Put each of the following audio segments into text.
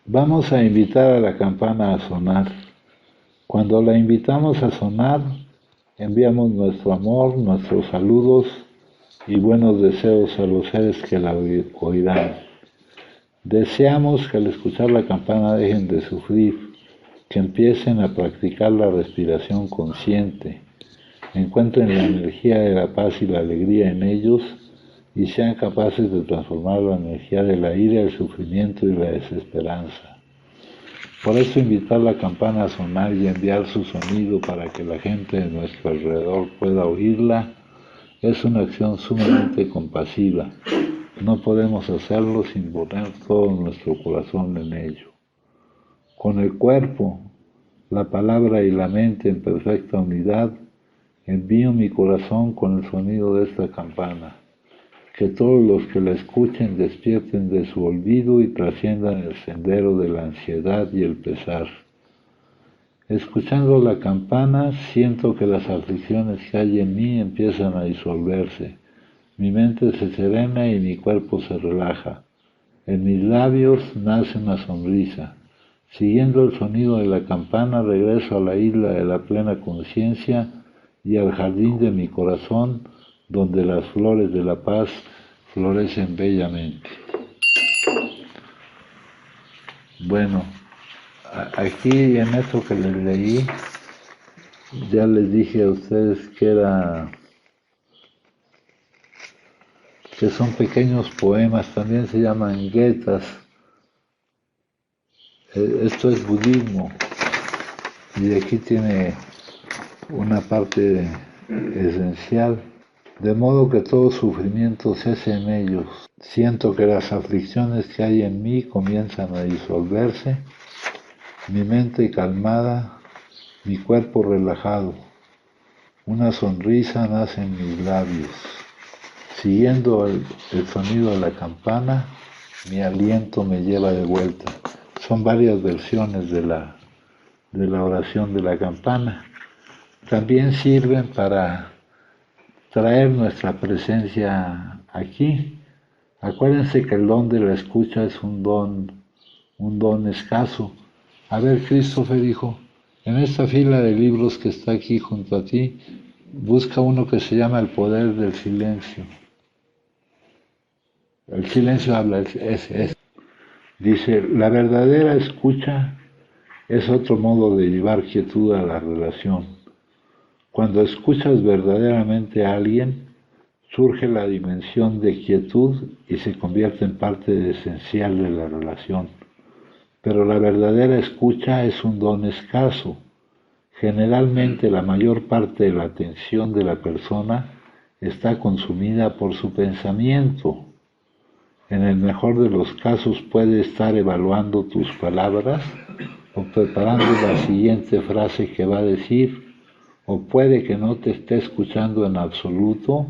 Vamos a invitar a la campana a sonar. Cuando la invitamos a sonar, enviamos nuestro amor, nuestros saludos y buenos deseos a los seres que la oirán. Deseamos que al escuchar la campana dejen de sufrir, que empiecen a practicar la respiración consciente, encuentren la energía de la paz y la alegría en ellos y sean capaces de transformar la energía de la ira, el sufrimiento y la desesperanza. Por eso invitar la campana a sonar y enviar su sonido para que la gente de nuestro alrededor pueda oírla es una acción sumamente compasiva. No podemos hacerlo sin poner todo nuestro corazón en ello. Con el cuerpo, la palabra y la mente en perfecta unidad, envío mi corazón con el sonido de esta campana. Que todos los que la escuchen despierten de su olvido y trasciendan el sendero de la ansiedad y el pesar. Escuchando la campana, siento que las aflicciones que hay en mí empiezan a disolverse. Mi mente se serena y mi cuerpo se relaja. En mis labios nace una sonrisa. Siguiendo el sonido de la campana, regreso a la isla de la plena conciencia y al jardín de mi corazón, donde las flores de la paz florecen bellamente. Bueno, aquí en esto que les leí, ya les dije a ustedes que son pequeños poemas, también se llaman getas. Esto es budismo y aquí tiene una parte esencial, de modo que todo sufrimiento cese en ellos. Siento que las aflicciones que hay en mí comienzan a disolverse, mi mente calmada, mi cuerpo relajado. Una sonrisa nace en mis labios. Siguiendo el sonido de la campana, mi aliento me lleva de vuelta. Son varias versiones de la oración de la campana. También sirven para traer nuestra presencia aquí. Acuérdense que el don de la escucha es un don escaso. A ver, Christopher dijo, en esta fila de libros que está aquí junto a ti, busca uno que se llama El poder del silencio. El silencio habla, es. Dice, la verdadera escucha es otro modo de llevar quietud a la relación. Cuando escuchas verdaderamente a alguien, surge la dimensión de quietud y se convierte en parte esencial de la relación. Pero la verdadera escucha es un don escaso. Generalmente la mayor parte de la atención de la persona está consumida por su pensamiento. En el mejor de los casos puede estar evaluando tus palabras o preparando la siguiente frase que va a decir, o puede que no te esté escuchando en absoluto,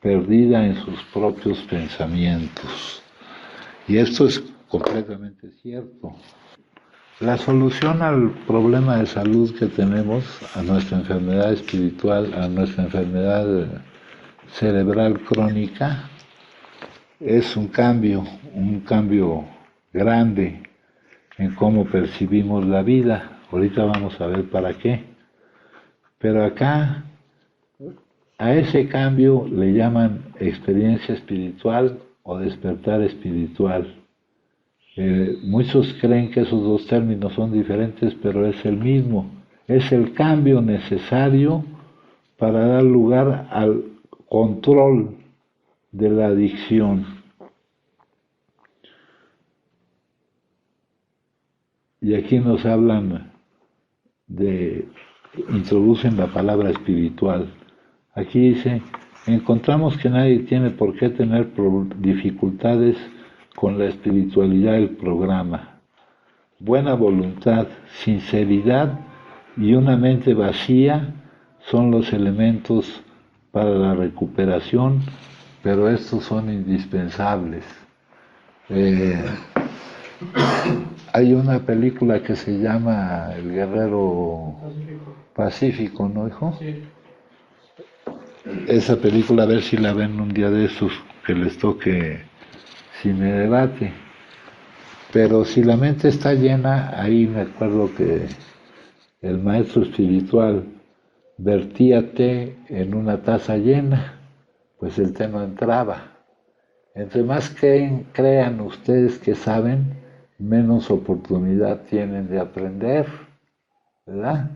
perdida en sus propios pensamientos. Y esto es completamente cierto. La solución al problema de salud que tenemos, a nuestra enfermedad espiritual, a nuestra enfermedad cerebral crónica, es un cambio grande en cómo percibimos la vida. Ahorita vamos a ver para qué. Pero acá, a ese cambio le llaman experiencia espiritual o despertar espiritual. Muchos creen que esos dos términos son diferentes, pero es el mismo. Es el cambio necesario para dar lugar al control de la adicción. Y aquí nos hablan introducen la palabra espiritual. Aquí dice, encontramos que nadie tiene por qué tener dificultades con la espiritualidad del programa. Buena voluntad, sinceridad y una mente vacía son los elementos para la recuperación, pero estos son indispensables. Hay una película que se llama El Guerrero Pacífico, ¿no, hijo? Sí. Esa película, a ver si la ven un día de esos, que les toque cine debate. Pero si la mente está llena, ahí me acuerdo que el maestro espiritual vertía té en una taza llena, pues el té no entraba. Entre más crean ustedes que saben, menos oportunidad tienen de aprender, ¿verdad?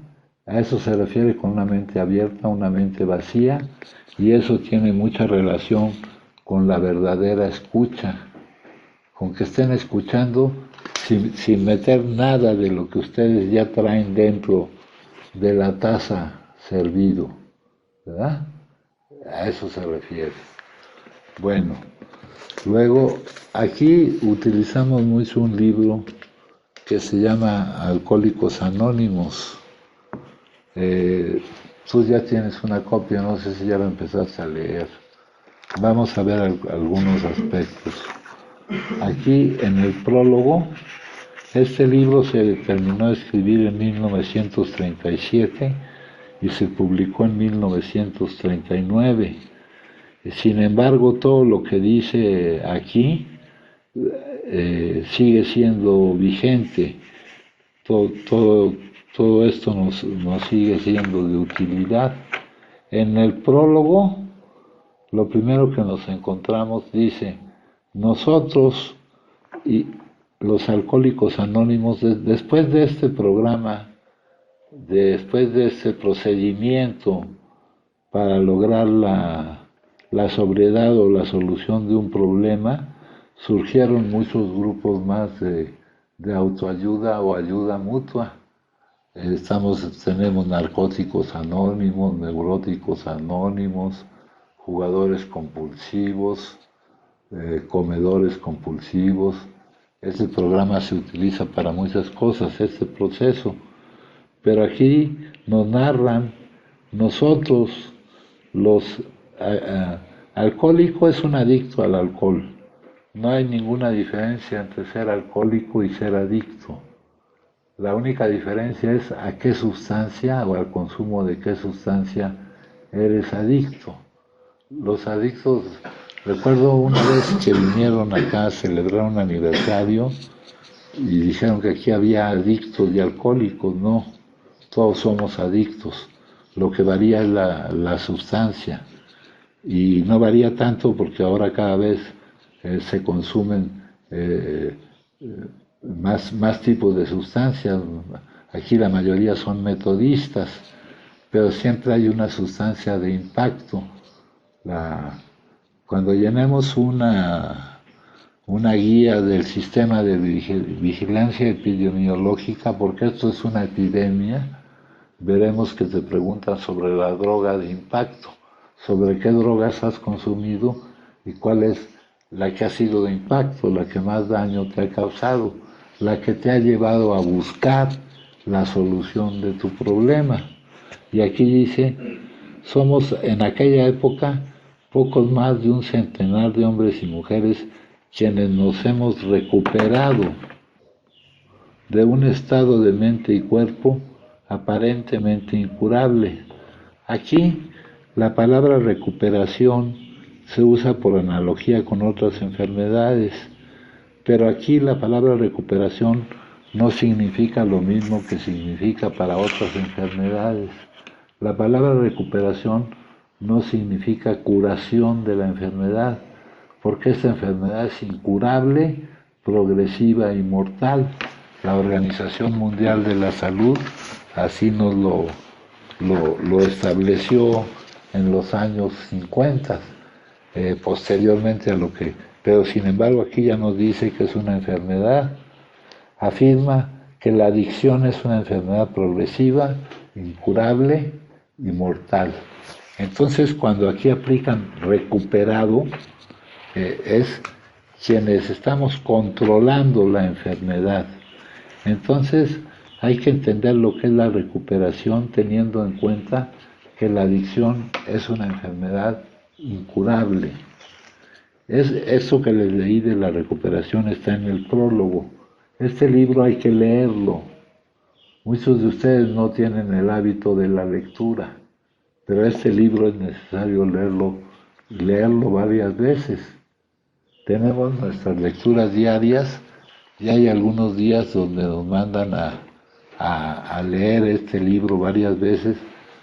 A eso se refiere con una mente abierta, una mente vacía, y eso tiene mucha relación con la verdadera escucha, con que estén escuchando sin meter nada de lo que ustedes ya traen dentro de la taza servido, ¿verdad? A eso se refiere. Bueno, luego aquí utilizamos mucho un libro que se llama Alcohólicos Anónimos. Tú ya tienes una copia, no sé si ya la empezaste a leer. Vamos a ver algunos aspectos. Aquí en el prólogo, este libro se terminó de escribir en 1937 y se publicó en 1939. Sin embargo, todo lo que dice aquí sigue siendo vigente. Todo esto nos sigue siendo de utilidad. En el prólogo, lo primero que nos encontramos dice, nosotros y los alcohólicos anónimos, después de este programa, después de este procedimiento para lograr la sobriedad o la solución de un problema, surgieron muchos grupos más de autoayuda o ayuda mutua. Tenemos narcóticos anónimos, neuróticos anónimos, jugadores compulsivos, comedores compulsivos. Este programa se utiliza para muchas cosas, este proceso. Pero aquí nos narran, nosotros, los alcohólico es un adicto al alcohol. No hay ninguna diferencia entre ser alcohólico y ser adicto. La única diferencia es a qué sustancia o al consumo de qué sustancia eres adicto. Los adictos, recuerdo una vez que vinieron acá a celebrar un aniversario y dijeron que aquí había adictos y alcohólicos. No, todos somos adictos. Lo que varía es la sustancia. Y no varía tanto porque ahora cada vez se consumen más tipos de sustancias. Aquí la mayoría son metodistas, pero siempre hay una sustancia de impacto. Cuando llenemos una guía del sistema de vigilancia epidemiológica, porque esto es una epidemia, veremos que te preguntan sobre la droga de impacto, sobre qué drogas has consumido y cuál es la que ha sido de impacto, la que más daño te ha causado, la que te ha llevado a buscar la solución de tu problema. Y aquí dice, somos en aquella época pocos más de un centenar de hombres y mujeres quienes nos hemos recuperado de un estado de mente y cuerpo aparentemente incurable. Aquí la palabra recuperación se usa por analogía con otras enfermedades, pero aquí la palabra recuperación no significa lo mismo que significa para otras enfermedades. La palabra recuperación no significa curación de la enfermedad, porque esta enfermedad es incurable, progresiva y mortal. La Organización Mundial de la Salud así nos lo estableció en los años 50, posteriormente a lo que... Pero sin embargo aquí ya nos dice que es una enfermedad. Afirma que la adicción es una enfermedad progresiva, incurable y mortal. Entonces, cuando aquí aplican recuperado, es quienes estamos controlando la enfermedad. Entonces, hay que entender lo que es la recuperación teniendo en cuenta que la adicción es una enfermedad incurable. Eso que les leí de la recuperación está en el prólogo. Este libro hay que leerlo. Muchos de ustedes no tienen el hábito de la lectura, pero este libro es necesario leerlo varias veces. Tenemos nuestras lecturas diarias, y hay algunos días donde nos mandan a leer este libro varias veces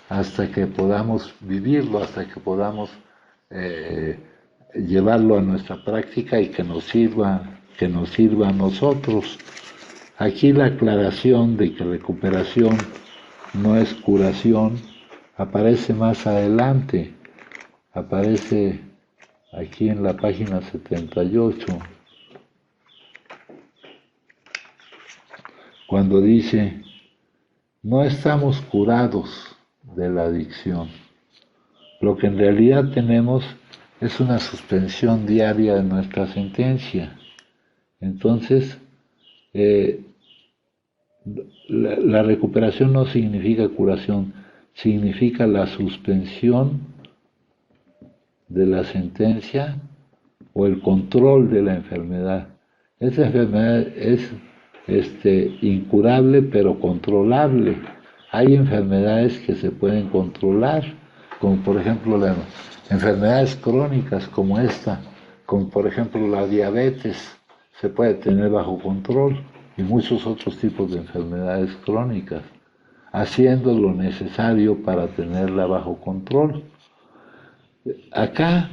hasta que podamos vivirlo, hasta que podamos eh, llevarlo a nuestra práctica y que nos sirva a nosotros. Aquí la aclaración de que recuperación no es curación aparece más adelante, aparece aquí en la página 78, cuando dice, no estamos curados de la adicción. Lo que en realidad tenemos es una suspensión diaria de nuestra sentencia. Entonces, la recuperación no significa curación, significa la suspensión de la sentencia o el control de la enfermedad. Esa enfermedad es incurable pero controlable. Hay enfermedades que se pueden controlar, como por ejemplo las enfermedades crónicas como esta, como por ejemplo la diabetes, se puede tener bajo control, y muchos otros tipos de enfermedades crónicas, haciendo lo necesario para tenerla bajo control. Acá,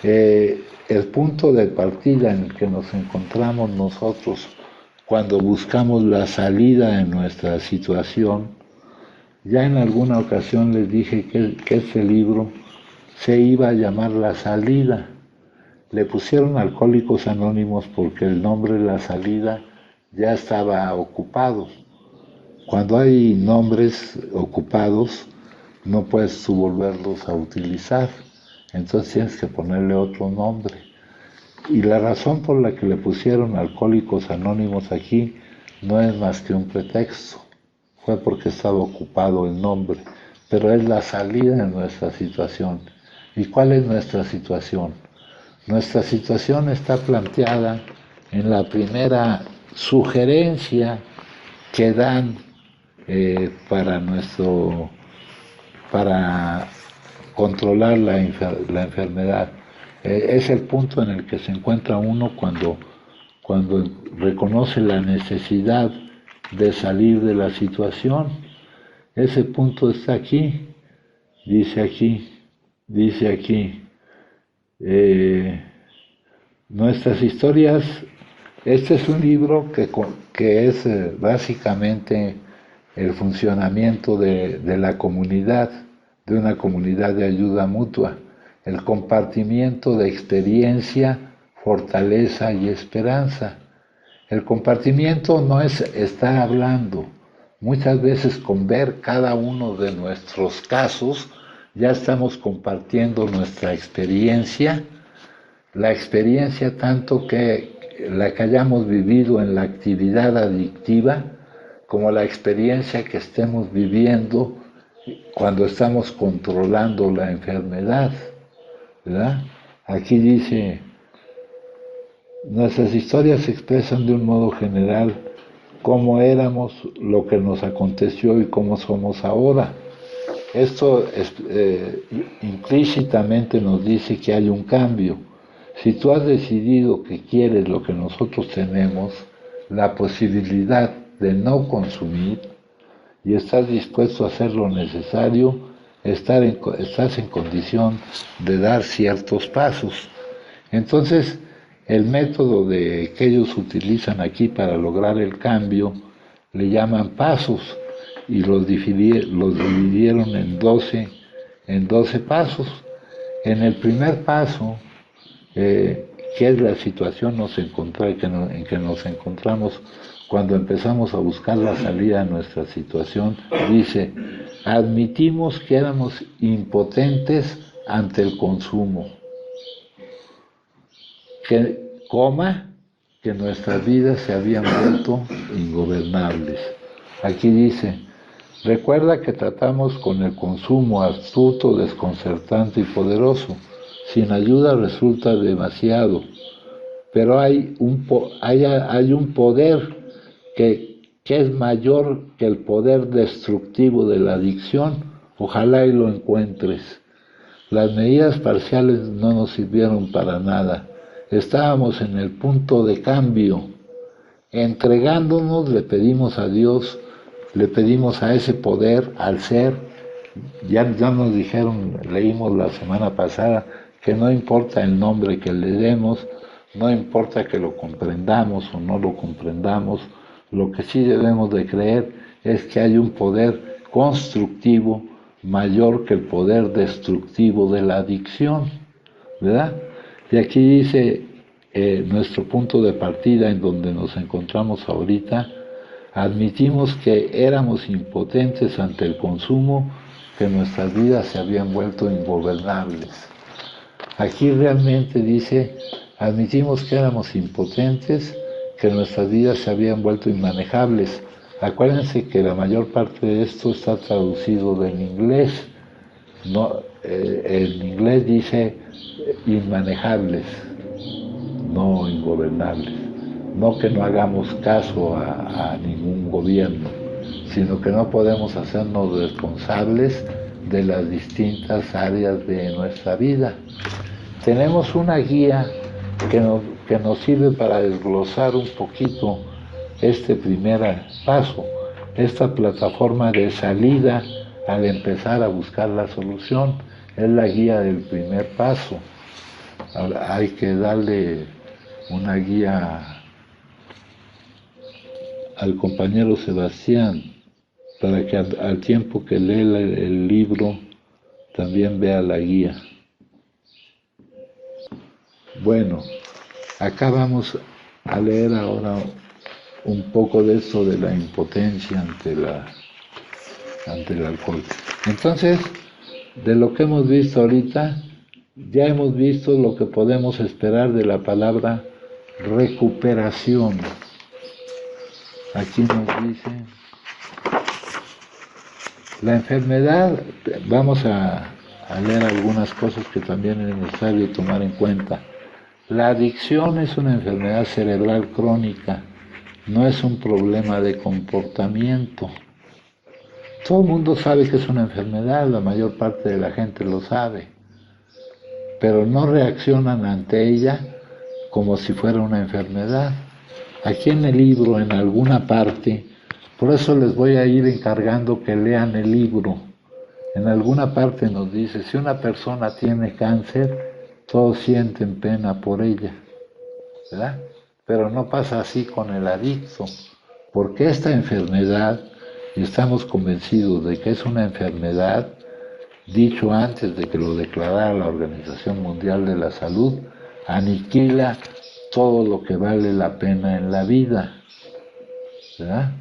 el punto de partida en el que nos encontramos nosotros cuando buscamos la salida de nuestra situación, ya en alguna ocasión les dije que este libro se iba a llamar La Salida. Le pusieron Alcohólicos Anónimos porque el nombre La Salida ya estaba ocupado. Cuando hay nombres ocupados, no puedes tú volverlos a utilizar, entonces tienes que ponerle otro nombre. Y la razón por la que le pusieron Alcohólicos Anónimos aquí no es más que un pretexto, fue porque estaba ocupado el nombre, pero es la salida de nuestra situación. ¿Y cuál es nuestra situación? Nuestra situación está planteada en la primera sugerencia que dan para controlar la enfermedad. Es el punto en el que se encuentra uno cuando reconoce la necesidad de salir de la situación. Ese punto está aquí, dice aquí, nuestras historias. Este es un libro que es básicamente el funcionamiento de la comunidad, de una comunidad de ayuda mutua, el compartimiento de experiencia, fortaleza y esperanza. El compartimiento no es estar hablando. Muchas veces con ver cada uno de nuestros casos ya estamos compartiendo nuestra experiencia, la experiencia tanto que la que hayamos vivido en la actividad adictiva, como la experiencia que estemos viviendo cuando estamos controlando la enfermedad, ¿verdad? Aquí dice, nuestras historias se expresan de un modo general cómo éramos, lo que nos aconteció y cómo somos ahora. Esto implícitamente nos dice que hay un cambio. Si tú has decidido que quieres lo que nosotros tenemos, la posibilidad de no consumir, y estás dispuesto a hacer lo necesario, estás en condición de dar ciertos pasos. Entonces, el método que ellos utilizan aquí para lograr el cambio le llaman pasos, y los dividieron en 12 pasos. En el primer paso, que es la situación en que nos encontramos cuando empezamos a buscar la salida de nuestra situación, dice, admitimos que éramos impotentes ante el consumo, que nuestras vidas se habían vuelto ingobernables. Aquí dice, recuerda que tratamos con el consumo astuto, desconcertante y poderoso. Sin ayuda resulta demasiado, pero hay un poder que es mayor que el poder destructivo de la adicción. Ojalá y lo encuentres. Las medidas parciales no nos sirvieron para nada. Estábamos en el punto de cambio Entregándonos le pedimos a Dios, le pedimos a ese poder, al ser. Ya nos dijeron, leímos la semana pasada, que no importa el nombre que le demos, no importa que lo comprendamos o no lo comprendamos, lo que sí debemos de creer es que hay un poder constructivo mayor que el poder destructivo de la adicción, ¿verdad? Y aquí dice nuestro punto de partida en donde nos encontramos ahorita, admitimos que éramos impotentes ante el consumo, que nuestras vidas se habían vuelto ingobernables. Aquí realmente dice, admitimos que éramos impotentes, que nuestras vidas se habían vuelto inmanejables. Acuérdense que la mayor parte de esto está traducido del inglés. No, en inglés dice inmanejables, no ingobernables. No que no hagamos caso a ningún gobierno, sino que no podemos hacernos responsables de las distintas áreas de nuestra vida. Tenemos una guía que nos sirve para desglosar un poquito este primer paso, esta plataforma de salida al empezar a buscar la solución. Es la guía del primer paso. Ahora hay que darle una guía al compañero Sebastián para que al tiempo que lee el libro también vea la guía. Bueno, acá vamos a leer ahora un poco de esto de la impotencia ante el alcohol. Entonces, de lo que hemos visto ahorita, ya hemos visto lo que podemos esperar de la palabra recuperación. Aquí nos dice, la enfermedad, vamos a leer algunas cosas que también es necesario tomar en cuenta. La adicción es una enfermedad cerebral crónica, no es un problema de comportamiento. Todo el mundo sabe que es una enfermedad, la mayor parte de la gente lo sabe, pero no reaccionan ante ella como si fuera una enfermedad. Aquí en el libro, en alguna parte, por eso les voy a ir encargando que lean el libro. En alguna parte nos dice, si una persona tiene cáncer, todos sienten pena por ella, ¿verdad? Pero no pasa así con el adicto, porque esta enfermedad, y estamos convencidos de que es una enfermedad, dicho antes de que lo declarara la Organización Mundial de la Salud, aniquila todo lo que vale la pena en la vida, ¿verdad?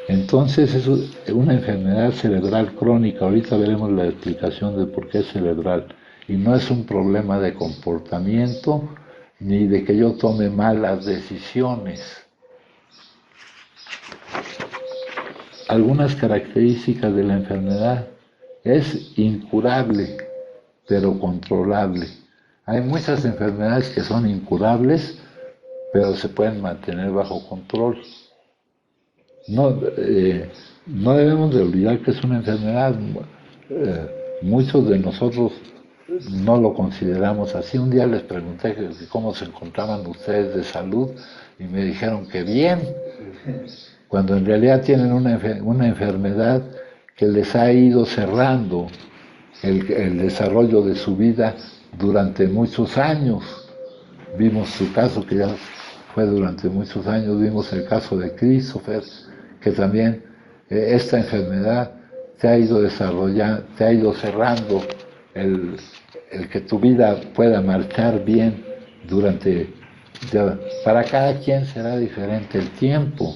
Entonces es una enfermedad cerebral crónica, ahorita veremos la explicación de por qué es cerebral, y no es un problema de comportamiento, ni de que yo tome malas decisiones. Algunas características de la enfermedad: es incurable, pero controlable. Hay muchas enfermedades que son incurables, pero se pueden mantener bajo control. No debemos de olvidar que es una enfermedad. Muchos de nosotros no lo consideramos así. Un día les pregunté cómo se encontraban ustedes de salud y me dijeron que bien, cuando en realidad tienen una enfermedad que les ha ido cerrando el desarrollo de su vida durante muchos años. Vimos su caso, que ya fue durante muchos años, vimos el caso de Christopher, que también esta enfermedad te ha ido desarrollando, te ha ido cerrando el que tu vida pueda marchar bien para cada quien será diferente el tiempo,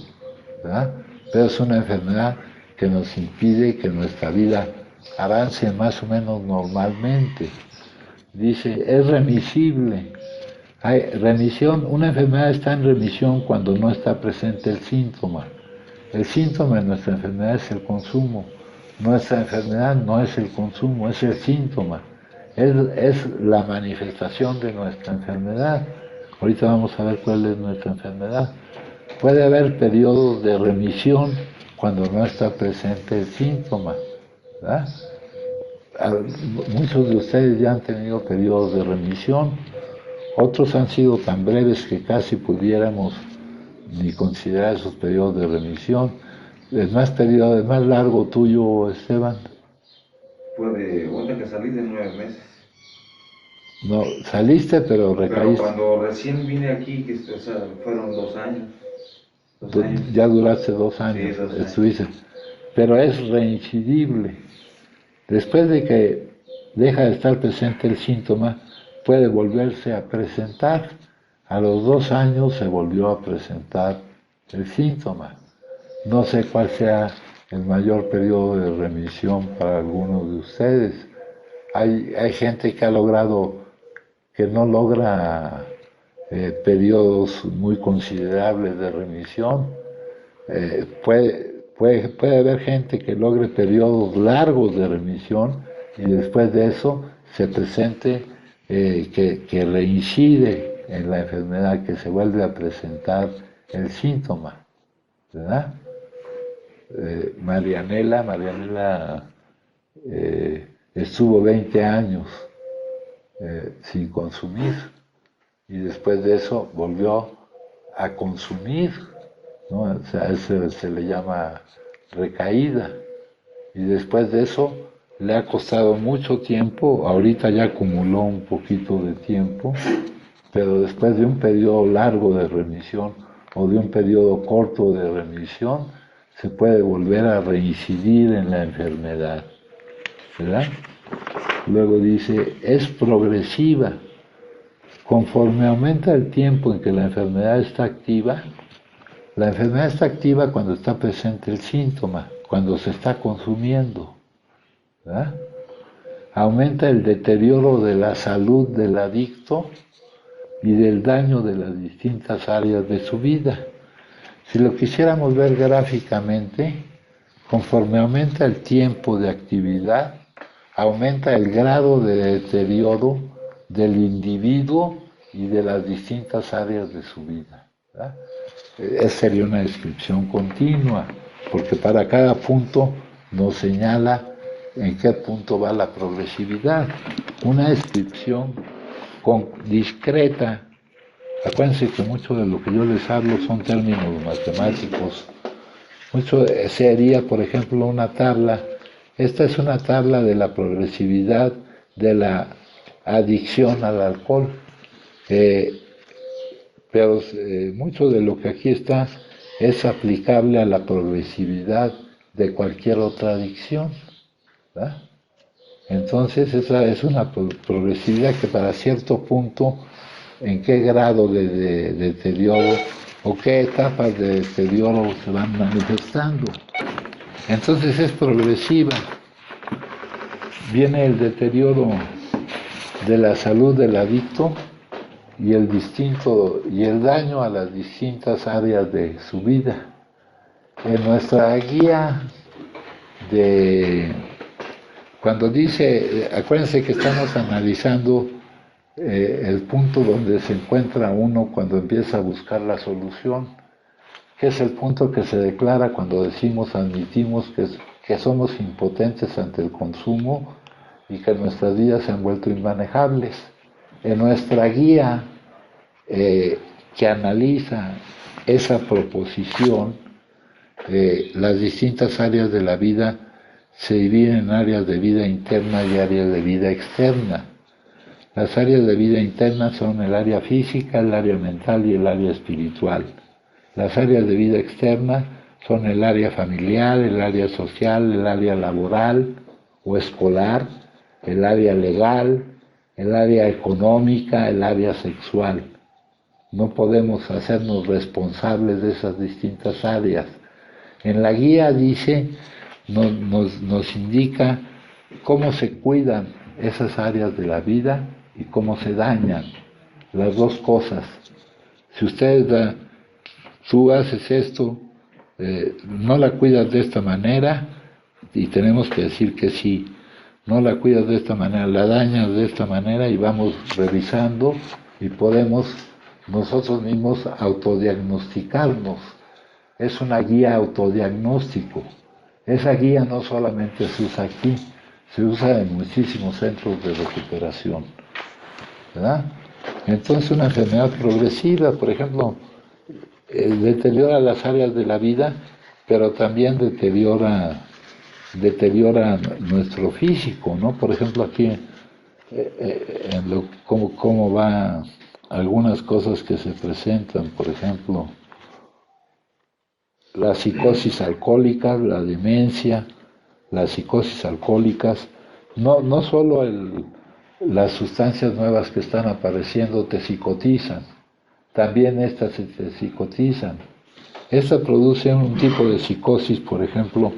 ¿verdad? Pero es una enfermedad que nos impide que nuestra vida avance más o menos normalmente. Dice, es remisible. Hay remisión, una enfermedad está en remisión cuando no está presente el síntoma. El síntoma de nuestra enfermedad es el consumo. Nuestra enfermedad no es el consumo, es el síntoma. Es la manifestación de nuestra enfermedad. Ahorita vamos a ver cuál es nuestra enfermedad. Puede haber periodos de remisión cuando no está presente el síntoma, ¿verdad? Muchos de ustedes ya han tenido periodos de remisión, otros han sido tan breves que casi pudiéramos ni considerar esos periodos de remisión. El más largo tuyo, Esteban. Fue de vuelta que salí de 9 meses. No, saliste, pero Pero recaíste. cuando recién vine aquí, o sea, fueron 2 años. 2 años. Ya duraste 2 años, Sí, 2 años. estuviste. Pero es reincidible. Después de que deja de estar presente el síntoma, puede volverse a presentar. A los 2 años se volvió a presentar el síntoma. No sé cuál sea el mayor periodo de remisión para algunos de ustedes. Hay gente que ha logrado, que no logra periodos muy considerables de remisión. Puede haber gente que logre periodos largos de remisión y después de eso se presente que reincide en la enfermedad, que se vuelve a presentar el síntoma, ¿verdad? Marianela estuvo 20 años sin consumir y después de eso volvió a consumir, ¿no? O sea, eso se le llama recaída. Y después de eso le ha costado mucho tiempo, ahorita ya acumuló un poquito de tiempo, pero después de un periodo largo de remisión o de un periodo corto de remisión, se puede volver a reincidir en la enfermedad, ¿verdad? Luego dice, es progresiva. Conforme aumenta el tiempo en que la enfermedad está activa cuando está presente el síntoma, cuando se está consumiendo, ¿verdad? Aumenta el deterioro de la salud del adicto y del daño de las distintas áreas de su vida. Si lo quisiéramos ver gráficamente, conforme aumenta el tiempo de actividad, aumenta el grado de deterioro del individuo y de las distintas áreas de su vida, ¿verdad? Esa sería una descripción continua, porque para cada punto nos señala en qué punto va la progresividad. Una descripción discreta. Acuérdense que mucho de lo que yo les hablo son términos matemáticos. Mucho sería, por ejemplo, una tabla. Esta es una tabla de la progresividad de la adicción al alcohol. Pero mucho de lo que aquí está es aplicable a la progresividad de cualquier otra adicción, ¿verdad? Entonces esa es una progresividad que para cierto punto, en qué grado de deterioro o qué etapas de deterioro se van manifestando. Entonces es progresiva. Viene el deterioro de la salud del adicto y el daño a las distintas áreas de su vida. En nuestra guía cuando dice, acuérdense que estamos analizando el punto donde se encuentra uno cuando empieza a buscar la solución, que es el punto que se declara cuando admitimos que somos impotentes ante el consumo y que nuestras vidas se han vuelto inmanejables. En nuestra guía que analiza esa proposición, las distintas áreas de la vida se dividen en áreas de vida interna y áreas de vida externa. Las áreas de vida interna son el área física, el área mental y el área espiritual. Las áreas de vida externa son el área familiar, el área social, el área laboral o escolar, el área legal, el área económica, el área sexual. No podemos hacernos responsables de esas distintas áreas. En la guía dice, nos indica cómo se cuidan esas áreas de la vida y cómo se dañan las dos cosas. Si tú haces esto, no la cuidas de esta manera, y tenemos que decir que sí, no la cuidas de esta manera, la dañas de esta manera, y vamos revisando y podemos nosotros mismos autodiagnosticarnos. Es una guía autodiagnóstico. Esa guía no solamente se usa aquí, se usa en muchísimos centros de recuperación, ¿verdad? Entonces una enfermedad progresiva, por ejemplo, deteriora las áreas de la vida, pero también deteriora nuestro físico, ¿no? Por ejemplo, aquí, cómo va algunas cosas que se presentan, por ejemplo, la psicosis alcohólica, la demencia, las psicosis alcohólicas, no solo las sustancias nuevas que están apareciendo te psicotizan, también estas se te psicotizan. Esta produce un tipo de psicosis, por ejemplo,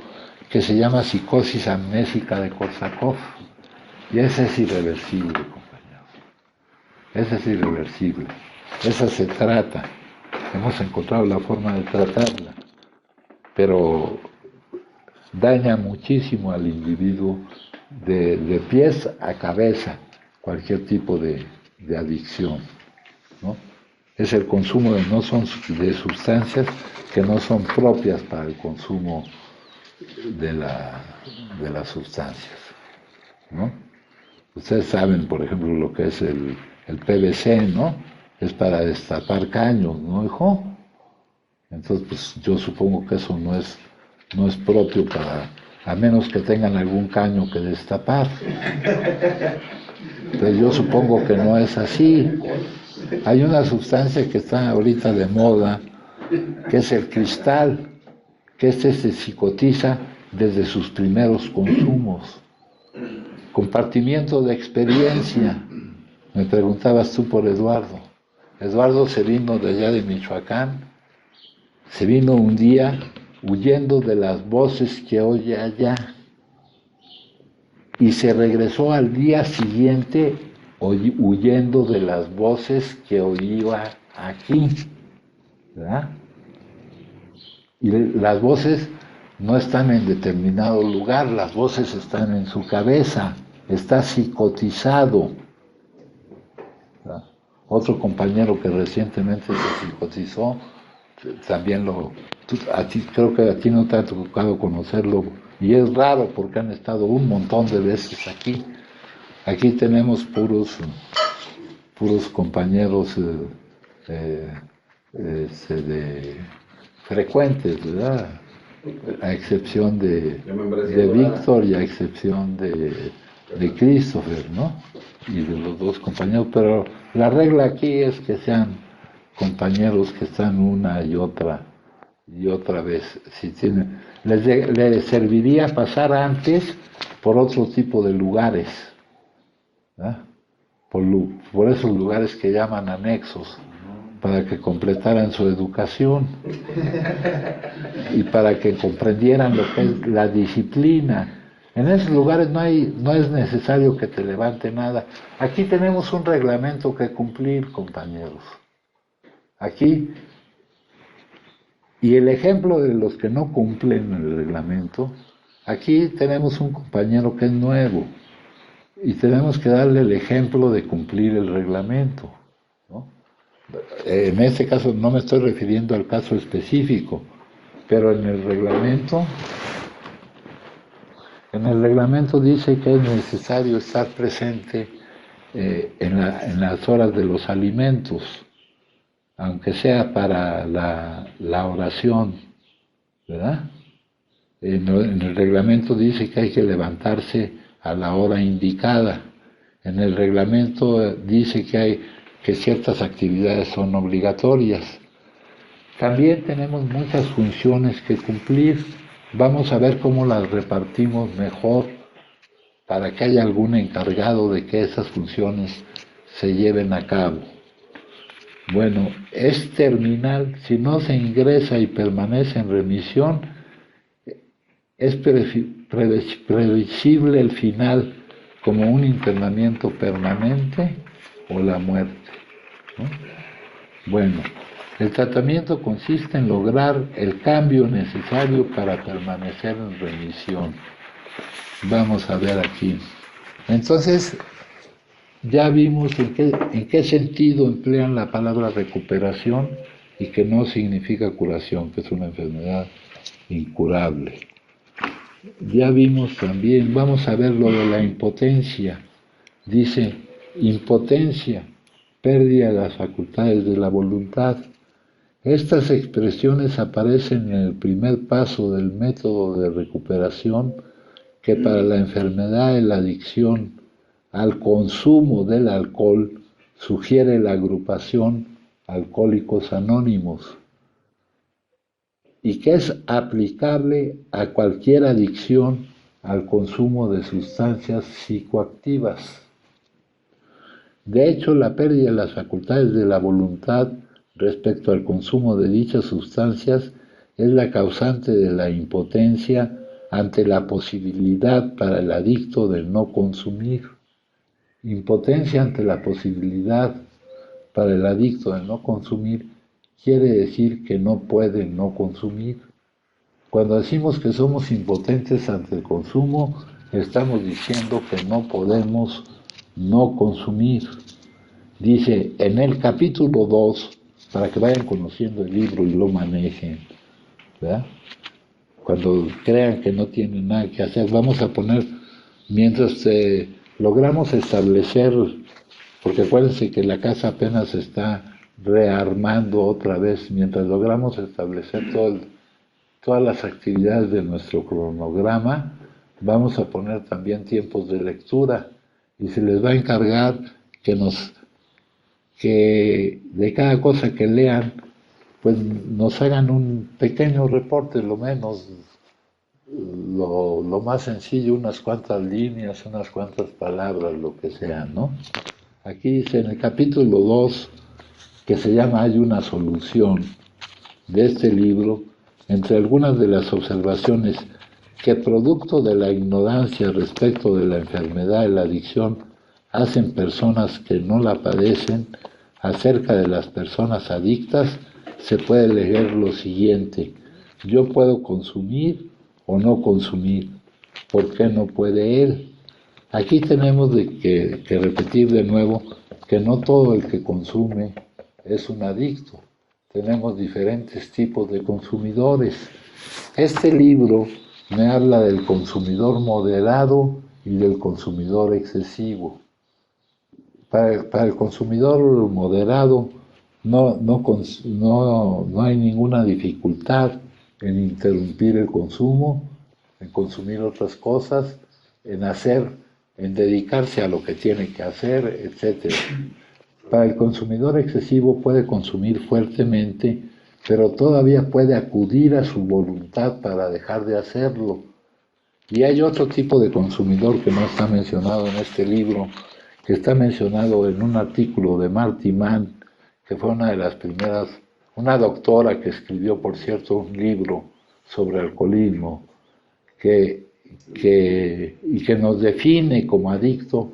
que se llama psicosis amnésica de Korsakoff, y esa es irreversible, compañeros. Esa es irreversible. Esa se trata. Hemos encontrado la forma de tratarla, pero daña muchísimo al individuo de pies a cabeza, cualquier tipo de adicción, ¿no? Es el consumo de sustancias que no son propias para el consumo de las sustancias, ¿no? Ustedes saben, por ejemplo, lo que es el PVC, ¿no? Es para destapar caños, ¿no, hijo? Entonces, pues yo supongo que eso no es propio a menos que tengan algún caño que destapar. Entonces yo supongo que no es así. Hay una sustancia que está ahorita de moda, que es el cristal, que se psicotiza desde sus primeros consumos. Compartimiento de experiencia. Me preguntabas tú por Eduardo. Eduardo se vino de allá de Michoacán, se vino un día huyendo de las voces que oye allá y se regresó al día siguiente huyendo de las voces que oía aquí, ¿verdad? Y las voces no están en determinado lugar, las voces están en su cabeza, está psicotizado, ¿verdad? Otro compañero que recientemente se psicotizó, también creo que a ti no te ha tocado conocerlo, y es raro porque han estado un montón de veces aquí. Aquí tenemos puros compañeros frecuentes, ¿verdad? A excepción de Víctor y a excepción de Christopher, ¿no? Y de los dos compañeros, pero la regla aquí es que sean compañeros que están una y otra vez. Si tienen, les serviría pasar antes por otro tipo de lugares, ¿verdad? Por esos lugares que llaman anexos, para que completaran su educación y para que comprendieran lo que es la disciplina. En esos lugares no es necesario que te levante nada. Aquí tenemos un reglamento que cumplir, compañeros. Aquí, y el ejemplo de los que no cumplen el reglamento, aquí tenemos un compañero que es nuevo y tenemos que darle el ejemplo de cumplir el reglamento, ¿no? En este caso no me estoy refiriendo al caso específico, pero en el reglamento dice que es necesario estar presente en las horas de los alimentos, aunque sea para la oración, ¿verdad? En el reglamento dice que hay que levantarse a la hora indicada. En el reglamento dice que ciertas actividades son obligatorias. También tenemos muchas funciones que cumplir. Vamos a ver cómo las repartimos mejor para que haya algún encargado de que esas funciones se lleven a cabo. Bueno, es terminal. Si no se ingresa y permanece en remisión, es previsible el final como un internamiento permanente o la muerte, ¿no? Bueno, el tratamiento consiste en lograr el cambio necesario para permanecer en remisión. Vamos a ver aquí. Entonces, ya vimos en qué sentido emplean la palabra recuperación y que no significa curación, que es una enfermedad incurable. Ya vimos también, vamos a ver lo de la impotencia. Dice, impotencia, pérdida de las facultades de la voluntad. Estas expresiones aparecen en el primer paso del método de recuperación que para la enfermedad de la adicción al consumo del alcohol sugiere la agrupación Alcohólicos Anónimos y que es aplicable a cualquier adicción al consumo de sustancias psicoactivas. De hecho, la pérdida de las facultades de la voluntad respecto al consumo de dichas sustancias es la causante de la impotencia ante la posibilidad para el adicto de no consumir. Impotencia ante la posibilidad para el adicto de no consumir quiere decir que no puede no consumir. Cuando decimos que somos impotentes ante el consumo, estamos diciendo que no podemos no consumir. Dice en el capítulo 2, para que vayan conociendo el libro y lo manejen, ¿verdad? Cuando crean que no tienen nada que hacer, vamos a poner, mientras logramos establecer, porque acuérdense que la casa apenas se está rearmando otra vez, mientras logramos establecer todas las actividades de nuestro cronograma, vamos a poner también tiempos de lectura y se les va a encargar que de cada cosa que lean, pues nos hagan un pequeño reporte, lo menos, lo más sencillo, unas cuantas líneas, unas cuantas palabras, lo que sea, ¿no? Aquí dice en el capítulo 2, que se llama Hay una solución, de este libro, entre algunas de las observaciones que producto de la ignorancia respecto de la enfermedad de la adicción hacen personas que no la padecen, acerca de las personas adictas, se puede leer lo siguiente: yo puedo consumir o no consumir, ¿por qué no puede él? Aquí tenemos que repetir de nuevo que no todo el que consume es un adicto. Tenemos diferentes tipos de consumidores. Este libro me habla del consumidor moderado y del consumidor excesivo. Para el consumidor moderado no hay ninguna dificultad en interrumpir el consumo, en consumir otras cosas, en dedicarse a lo que tiene que hacer, etc. Para el consumidor excesivo puede consumir fuertemente, pero todavía puede acudir a su voluntad para dejar de hacerlo. Y hay otro tipo de consumidor que no está mencionado en este libro, que está mencionado en un artículo de Marty Mann, que fue una de las primeras, una doctora que escribió, por cierto, un libro sobre alcoholismo, y que nos define como adicto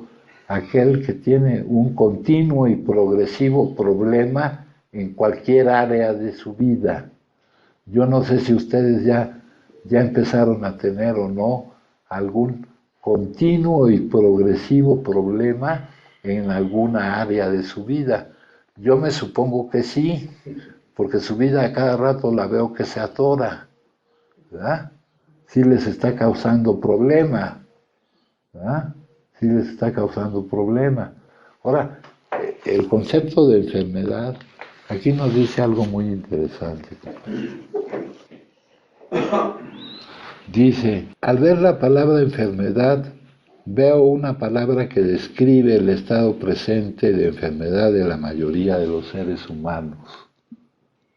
aquel que tiene un continuo y progresivo problema en cualquier área de su vida. Yo no sé si ustedes ya empezaron a tener o no algún continuo y progresivo problema en alguna área de su vida. Yo me supongo que sí, porque su vida a cada rato la veo que se atora, ¿verdad? Sí les está causando problema, ¿verdad? Sí les está causando problema. Ahora, el concepto de enfermedad, aquí nos dice algo muy interesante. Dice, al ver la palabra enfermedad, veo una palabra que describe el estado presente de enfermedad de la mayoría de los seres humanos.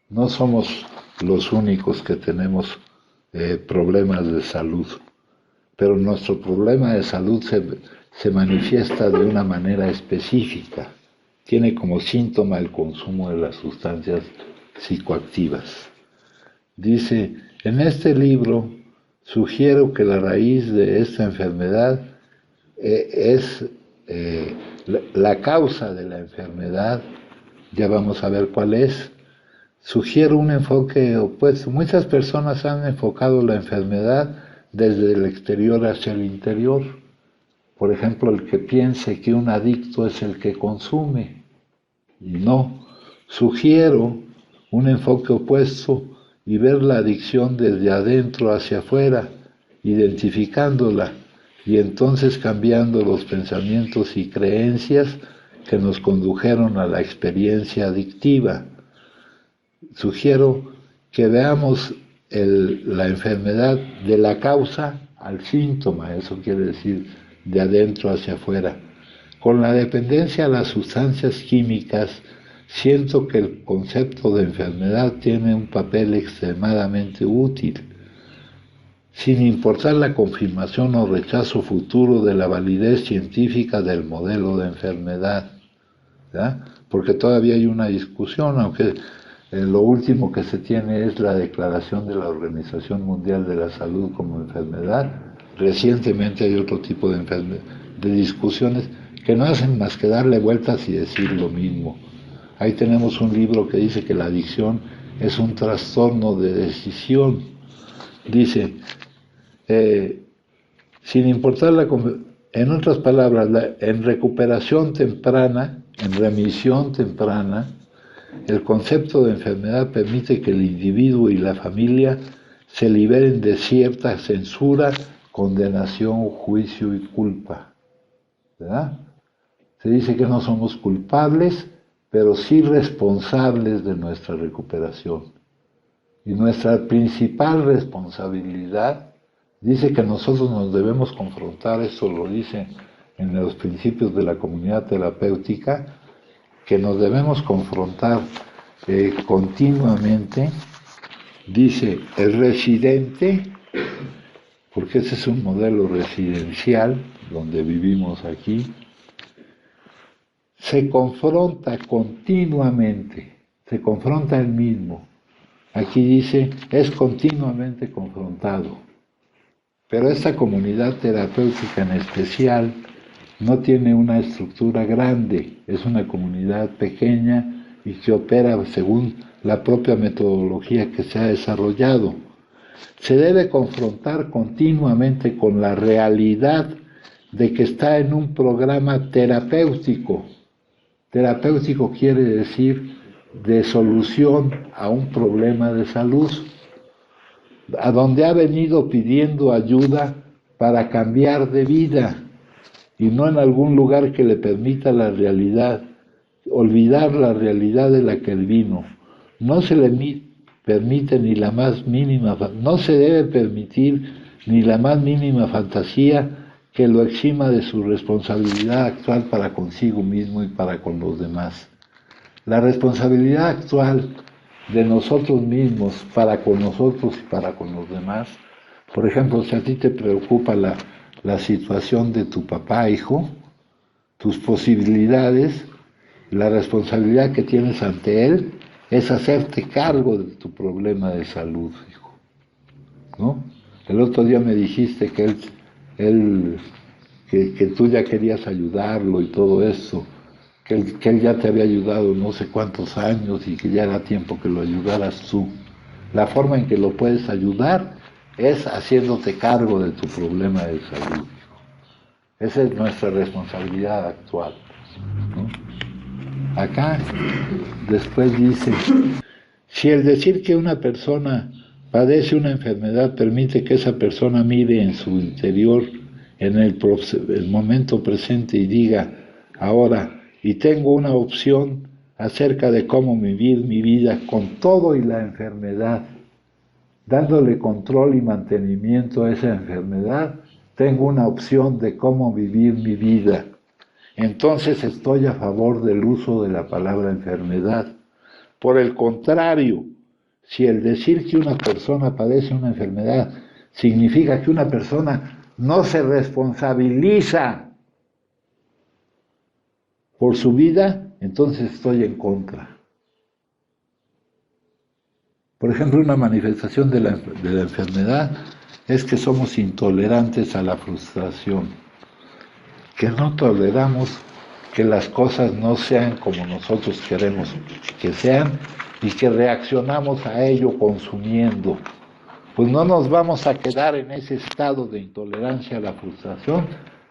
No somos los únicos que tenemos problemas de salud, pero nuestro problema de salud se manifiesta de una manera específica. Tiene como síntoma el consumo de las sustancias psicoactivas. Dice, en este libro sugiero que la raíz de esta enfermedad es la causa de la enfermedad, ya vamos a ver cuál es. Sugiero un enfoque opuesto. Muchas personas han enfocado la enfermedad desde el exterior hacia el interior. Por ejemplo, el que piense que un adicto es el que consume. Y no. Sugiero un enfoque opuesto y ver la adicción desde adentro hacia afuera, identificándola y entonces cambiando los pensamientos y creencias que nos condujeron a la experiencia adictiva. sugiero que veamos la enfermedad de la causa al síntoma, eso quiere decir de adentro hacia afuera. Con la dependencia a las sustancias químicas, siento que el concepto de enfermedad tiene un papel extremadamente útil, sin importar la confirmación o rechazo futuro de la validez científica del modelo de enfermedad, ¿ya? Porque todavía hay una discusión, aunque lo último que se tiene es la declaración de la Organización Mundial de la Salud como enfermedad. Recientemente hay otro tipo de discusiones que no hacen más que darle vueltas y decir lo mismo. Ahí tenemos un libro que dice que la adicción es un trastorno de decisión. Dice, sin importar en otras palabras, en recuperación temprana, en remisión temprana, el concepto de enfermedad permite que el individuo y la familia se liberen de cierta censura, condenación, juicio y culpa, ¿verdad? Se dice que no somos culpables, pero sí responsables de nuestra recuperación. Y nuestra principal responsabilidad, dice que nosotros nos debemos confrontar, eso lo dice en los principios de la comunidad terapéutica, que nos debemos confrontar continuamente, dice el residente, porque ese es un modelo residencial donde vivimos aquí, se confronta continuamente, se confronta él mismo. Aquí dice, es continuamente confrontado. Pero esta comunidad terapéutica en especial no tiene una estructura grande, es una comunidad pequeña y que opera según la propia metodología que se ha desarrollado. Se debe confrontar continuamente con la realidad de que está en un programa terapéutico. Terapéutico quiere decir de solución a un problema de salud, a donde ha venido pidiendo ayuda para cambiar de vida, y no en algún lugar que le permita la realidad, olvidar la realidad de la que él vino. No se le permite ni la más mínima, no se debe permitir ni la más mínima fantasía que lo exima de su responsabilidad actual para consigo mismo y para con los demás. La responsabilidad actual de nosotros mismos para con nosotros y para con los demás, por ejemplo, si a ti te preocupa la situación de tu papá, hijo, tus posibilidades, la responsabilidad que tienes ante él es hacerte cargo de tu problema de salud, hijo, ¿no? El otro día me dijiste que que tú ya querías ayudarlo y todo eso, que él ya te había ayudado no sé cuántos años y que ya era tiempo que lo ayudaras tú. La forma en que lo puedes ayudar es haciéndote cargo de tu problema de salud. Esa es nuestra responsabilidad actual, ¿no? Acá después dice, si el decir que una persona padece una enfermedad permite que esa persona mire en su interior en el momento presente y diga, ahora, y tengo una opción acerca de cómo vivir mi vida con todo y la enfermedad, dándole control y mantenimiento a esa enfermedad, tengo una opción de cómo vivir mi vida. Entonces estoy a favor del uso de la palabra enfermedad. Por el contrario, si el decir que una persona padece una enfermedad significa que una persona no se responsabiliza por su vida, entonces estoy en contra. Por ejemplo, una manifestación de la enfermedad es que somos intolerantes a la frustración, que no toleramos que las cosas no sean como nosotros queremos que sean y que reaccionamos a ello consumiendo. Pues no nos vamos a quedar en ese estado de intolerancia a la frustración,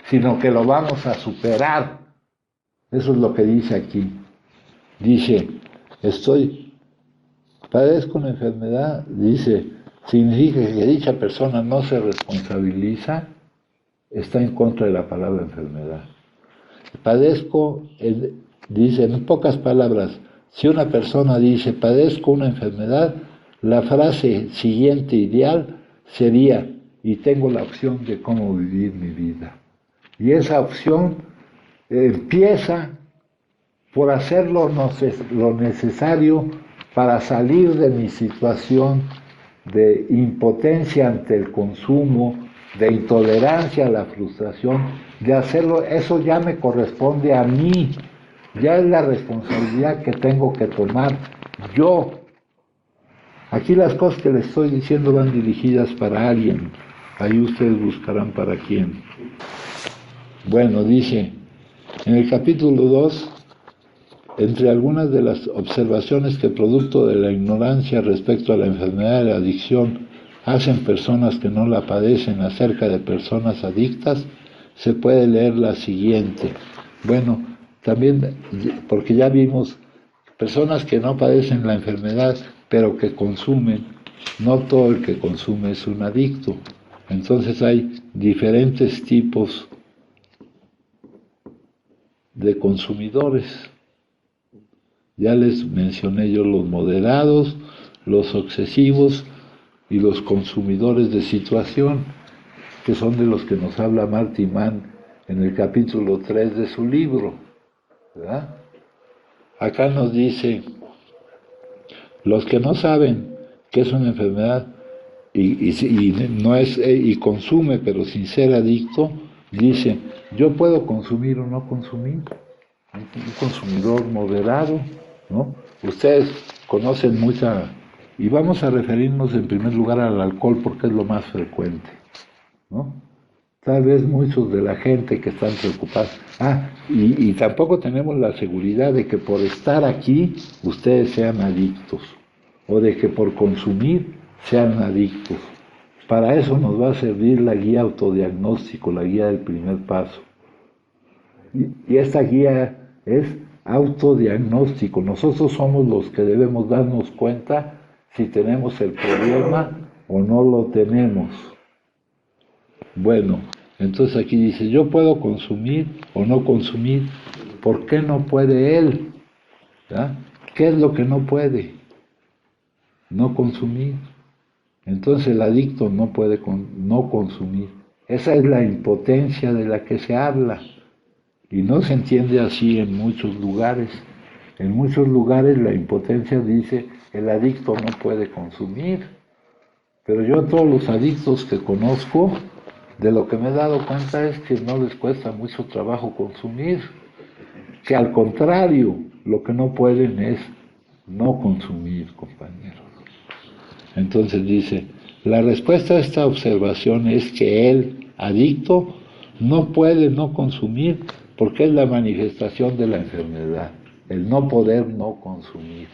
sino que lo vamos a superar. Eso es lo que dice aquí. Dice, padezco una enfermedad, dice, significa que dicha persona no se responsabiliza, está en contra de la palabra enfermedad. Padezco, dice en pocas palabras, Si una persona dice, padezco una enfermedad, la frase siguiente ideal sería, y tengo la opción de cómo vivir mi vida. Y esa opción empieza por hacer lo necesario para salir de mi situación de impotencia ante el consumo, de intolerancia a la frustración, de hacerlo, eso ya me corresponde a mí, ya es la responsabilidad que tengo que tomar yo. Aquí las cosas que les estoy diciendo van dirigidas para alguien, ahí ustedes buscarán para quién. Bueno, dice, en el capítulo 2, entre algunas de las observaciones que producto de la ignorancia respecto a la enfermedad de la adicción hacen personas que no la padecen acerca de personas adictas, se puede leer la siguiente. Bueno, también, porque ya vimos personas que no padecen la enfermedad, pero que consumen, no todo el que consume es un adicto. Entonces hay diferentes tipos de consumidores. Ya les mencioné yo los moderados, los obsesivos y los consumidores de situación, que son de los que nos habla Marty Mann en el capítulo 3 de su libro, ¿verdad? Acá nos dice, los que no saben que es una enfermedad y consume pero sin ser adicto, dicen, yo puedo consumir o no consumir, un consumidor moderado, ¿no? Ustedes conocen mucha, y vamos a referirnos en primer lugar al alcohol porque es lo más frecuente, ¿no? Tal vez muchos de la gente que están preocupados, y tampoco tenemos la seguridad de que por estar aquí ustedes sean adictos, o de que por consumir sean adictos. Para eso nos va a servir la guía autodiagnóstico, la guía del primer paso. Y esta guía es autodiagnóstico. Nosotros somos los que debemos darnos cuenta si tenemos el problema o no lo tenemos. Bueno, entonces aquí dice, yo puedo consumir o no consumir. ¿Por qué no puede él? ¿Ya? ¿Qué es lo que no puede? No consumir. Entonces el adicto no puede no consumir. Esa es la impotencia de la que se habla. Y no se entiende así en muchos lugares. En muchos lugares la impotencia dice, el adicto no puede consumir. Pero yo todos los adictos que conozco, de lo que me he dado cuenta es que no les cuesta mucho trabajo consumir. Que al contrario, lo que no pueden es no consumir, compañeros. Entonces dice, la respuesta a esta observación es que el adicto no puede no consumir porque es la manifestación de la enfermedad, el no poder no consumir.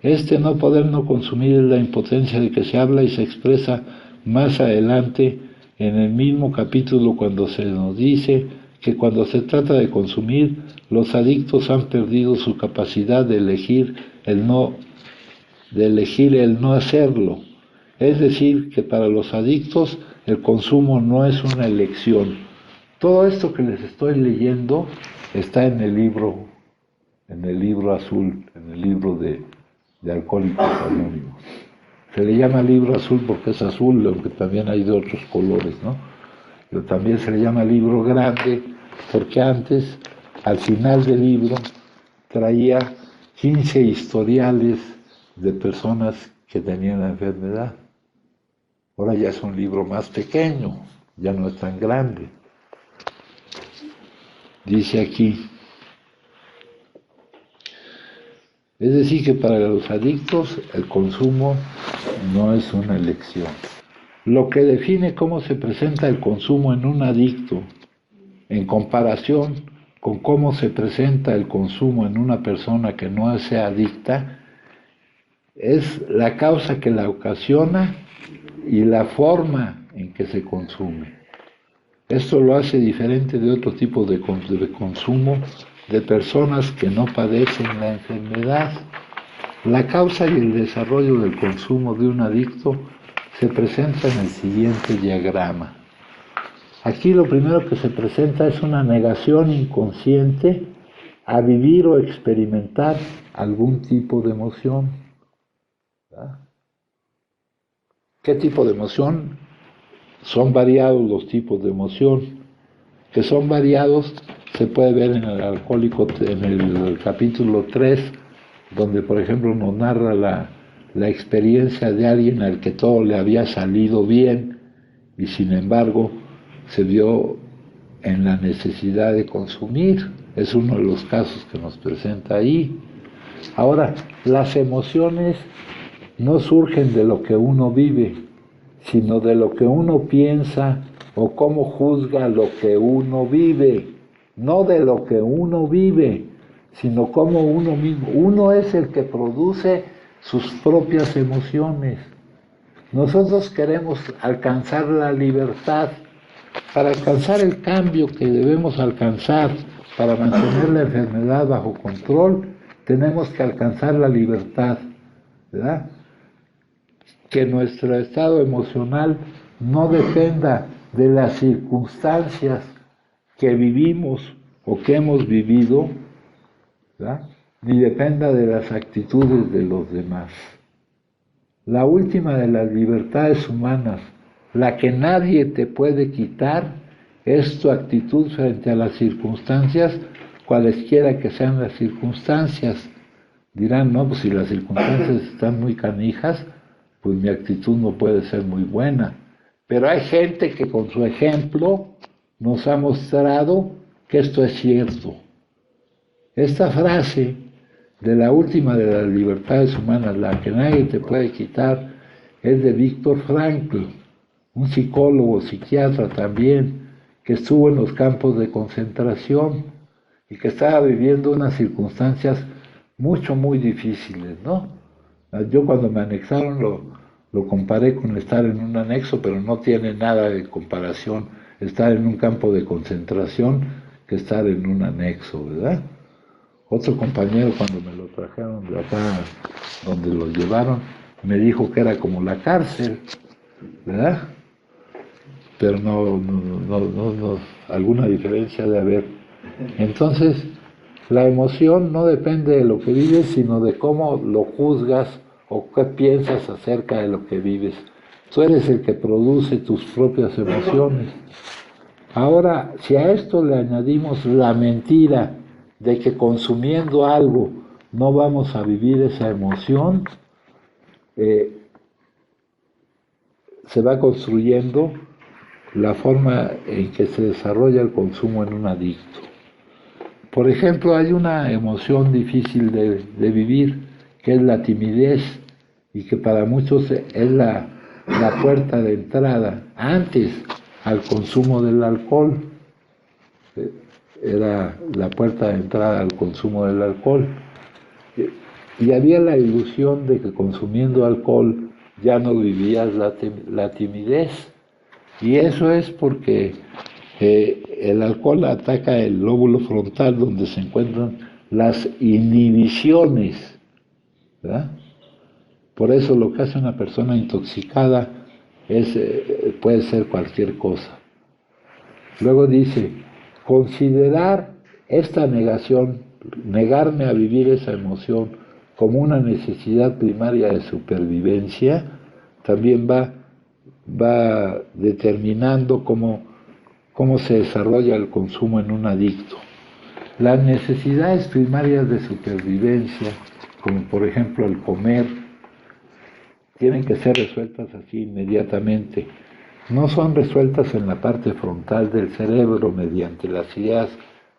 Este no poder no consumir es la impotencia de que se habla y se expresa más adelante en el mismo capítulo cuando se nos dice que cuando se trata de consumir, los adictos han perdido su capacidad de elegir el no hacerlo. Es decir, que para los adictos el consumo no es una elección. Todo esto que les estoy leyendo está en el libro azul, en el libro de Alcohólicos Anónimos. Se le llama libro azul porque es azul, aunque también hay de otros colores, ¿no? Pero también se le llama libro grande porque antes, al final del libro, traía 15 historiales de personas que tenían la enfermedad. Ahora ya es un libro más pequeño, ya no es tan grande. Dice aquí, es decir que para los adictos el consumo no es una elección. Lo que define cómo se presenta el consumo en un adicto en comparación con cómo se presenta el consumo en una persona que no sea adicta es la causa que la ocasiona y la forma en que se consume. Esto lo hace diferente de otro tipo de consumo de personas que no padecen la enfermedad. La causa y el desarrollo del consumo de un adicto se presenta en el siguiente diagrama. Aquí lo primero que se presenta es una negación inconsciente a vivir o experimentar algún tipo de emoción. ¿Verdad? ¿Qué tipo de emoción? Son variados los tipos de emoción. Que son variados se puede ver en el Alcohólico, en el capítulo 3, donde por ejemplo nos narra la experiencia de alguien al que todo le había salido bien y sin embargo se vio en la necesidad de consumir. Es uno de los casos que nos presenta ahí. Ahora, las emociones no surgen de lo que uno vive, sino de lo que uno piensa o cómo juzga lo que uno vive. No de lo que uno vive, sino cómo uno mismo. Uno es el que produce sus propias emociones. Nosotros queremos alcanzar la libertad. Para alcanzar el cambio que debemos alcanzar, para mantener la enfermedad bajo control, tenemos que alcanzar la libertad, ¿verdad? Que nuestro estado emocional no dependa de las circunstancias que vivimos o que hemos vivido, ¿verdad? Ni dependa de las actitudes de los demás. La última de las libertades humanas, la que nadie te puede quitar, es tu actitud frente a las circunstancias, cualesquiera que sean las circunstancias. Dirán, no, pues si las circunstancias están muy canijas, pues mi actitud no puede ser muy buena. Pero hay gente que con su ejemplo nos ha mostrado que esto es cierto. Esta frase de la última de las libertades humanas, la que nadie te puede quitar, es de Viktor Frankl, un psicólogo, psiquiatra también, que estuvo en los campos de concentración y que estaba viviendo unas circunstancias muy difíciles, ¿no? Yo cuando me anexaron lo comparé con estar en un anexo, pero no tiene nada de comparación estar en un campo de concentración que estar en un anexo, ¿verdad? Otro compañero cuando me lo trajeron de acá, donde lo llevaron, me dijo que era como la cárcel, ¿verdad? Pero no, alguna diferencia de haber. Entonces, la emoción no depende de lo que vives, sino de cómo lo juzgas o qué piensas acerca de lo que vives. Tú eres el que produce tus propias emociones. Ahora, si a esto le añadimos la mentira de que consumiendo algo no vamos a vivir esa emoción, se va construyendo la forma en que se desarrolla el consumo en un adicto. Por ejemplo, hay una emoción difícil de vivir, que es la timidez, y que para muchos es la puerta de entrada, antes al consumo del alcohol. Era la puerta de entrada al consumo del alcohol. Y había la ilusión de que consumiendo alcohol ya no vivías la timidez. Y eso es porque el alcohol ataca el lóbulo frontal donde se encuentran las inhibiciones, ¿verdad? Por eso lo que hace una persona intoxicada puede ser cualquier cosa. Luego dice, considerar esta negación, negarme a vivir esa emoción como una necesidad primaria de supervivencia, también va determinando cómo se desarrolla el consumo en un adicto. Las necesidades primarias de supervivencia, como por ejemplo el comer, tienen que ser resueltas así inmediatamente. No son resueltas en la parte frontal del cerebro mediante las ideas,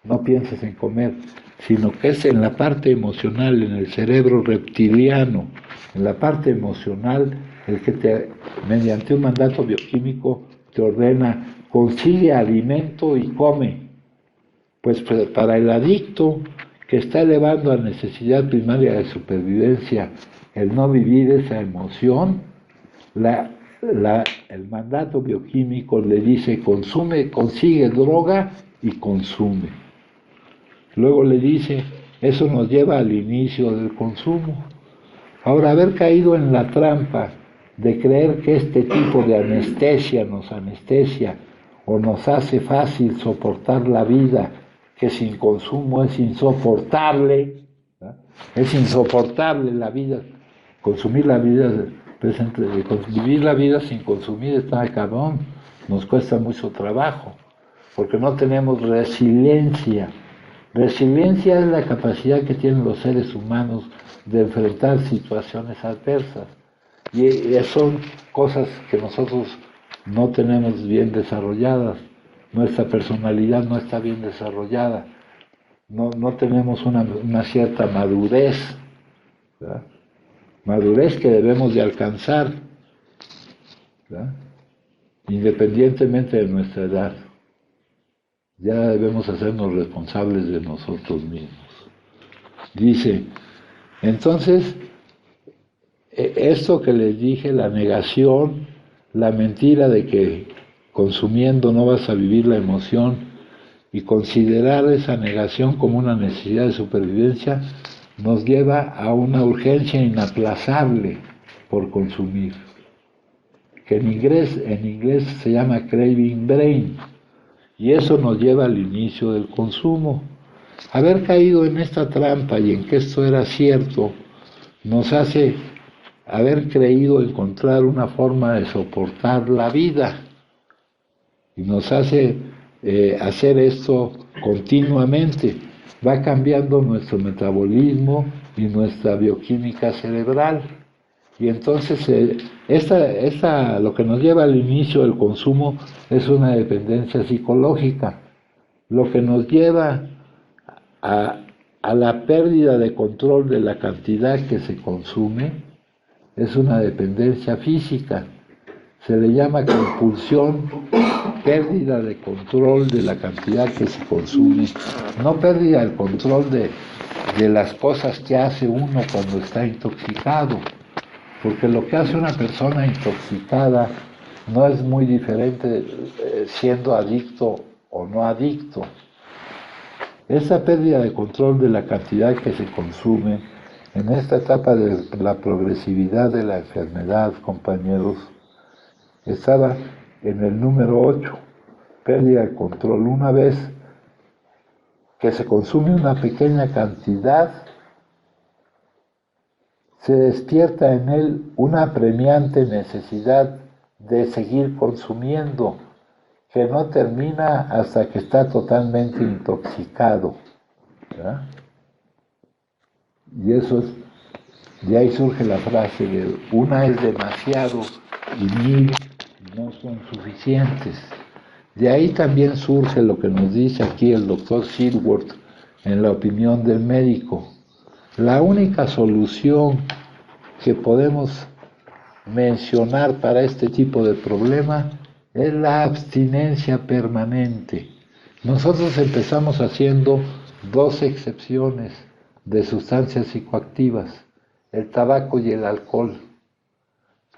no pienses en comer, sino que es en la parte emocional, en el cerebro reptiliano, en la parte emocional, el que mediante un mandato bioquímico te ordena, consigue alimento y come. Pues para el adicto que está elevando a necesidad primaria de supervivencia el no vivir esa emoción, el mandato bioquímico le dice consigue droga y consume. Luego le dice, eso nos lleva al inicio del consumo. Ahora, haber caído en la trampa de creer que este tipo de anestesia nos anestesia o nos hace fácil soportar la vida, que sin consumo es insoportable, ¿verdad? Es insoportable la vida, consumir la vida presente, vivir la vida sin consumir está cabrón, nos cuesta mucho trabajo, porque no tenemos resiliencia. Resiliencia es la capacidad que tienen los seres humanos de enfrentar situaciones adversas. Y son cosas que nosotros no tenemos bien desarrolladas. Nuestra personalidad no está bien desarrollada. No tenemos una cierta madurez, ¿verdad? Madurez que debemos de alcanzar, ¿verdad? Independientemente de nuestra edad. Ya debemos hacernos responsables de nosotros mismos. Dice, entonces, esto que les dije, la negación, la mentira de que consumiendo no vas a vivir la emoción y considerar esa negación como una necesidad de supervivencia, nos lleva a una urgencia inaplazable por consumir, que en inglés se llama craving brain, y eso nos lleva al inicio del consumo. Haber caído en esta trampa y en que esto era cierto, nos hace haber creído encontrar una forma de soportar la vida, y nos hace hacer esto continuamente. Va cambiando nuestro metabolismo y nuestra bioquímica cerebral. Y entonces lo que nos lleva al inicio del consumo es una dependencia psicológica. Lo que nos lleva a la pérdida de control de la cantidad que se consume es una dependencia física. Se le llama compulsión, pérdida de control de la cantidad que se consume, no pérdida del control de las cosas que hace uno cuando está intoxicado, porque lo que hace una persona intoxicada no es muy diferente siendo adicto o no adicto. Esa pérdida de control de la cantidad que se consume en esta etapa de la progresividad de la enfermedad, compañeros, estaba en el número 8, pérdida de control. Una vez que se consume una pequeña cantidad, se despierta en él una apremiante necesidad de seguir consumiendo, que no termina hasta que está totalmente intoxicado, ¿verdad? Y de ahí surge la frase de una es demasiado y 1000 no son suficientes. De ahí también surge lo que nos dice aquí el doctor Silworth en la opinión del médico. La única solución que podemos mencionar para este tipo de problema es la abstinencia permanente. Nosotros empezamos haciendo 2 excepciones de sustancias psicoactivas, el tabaco y el alcohol.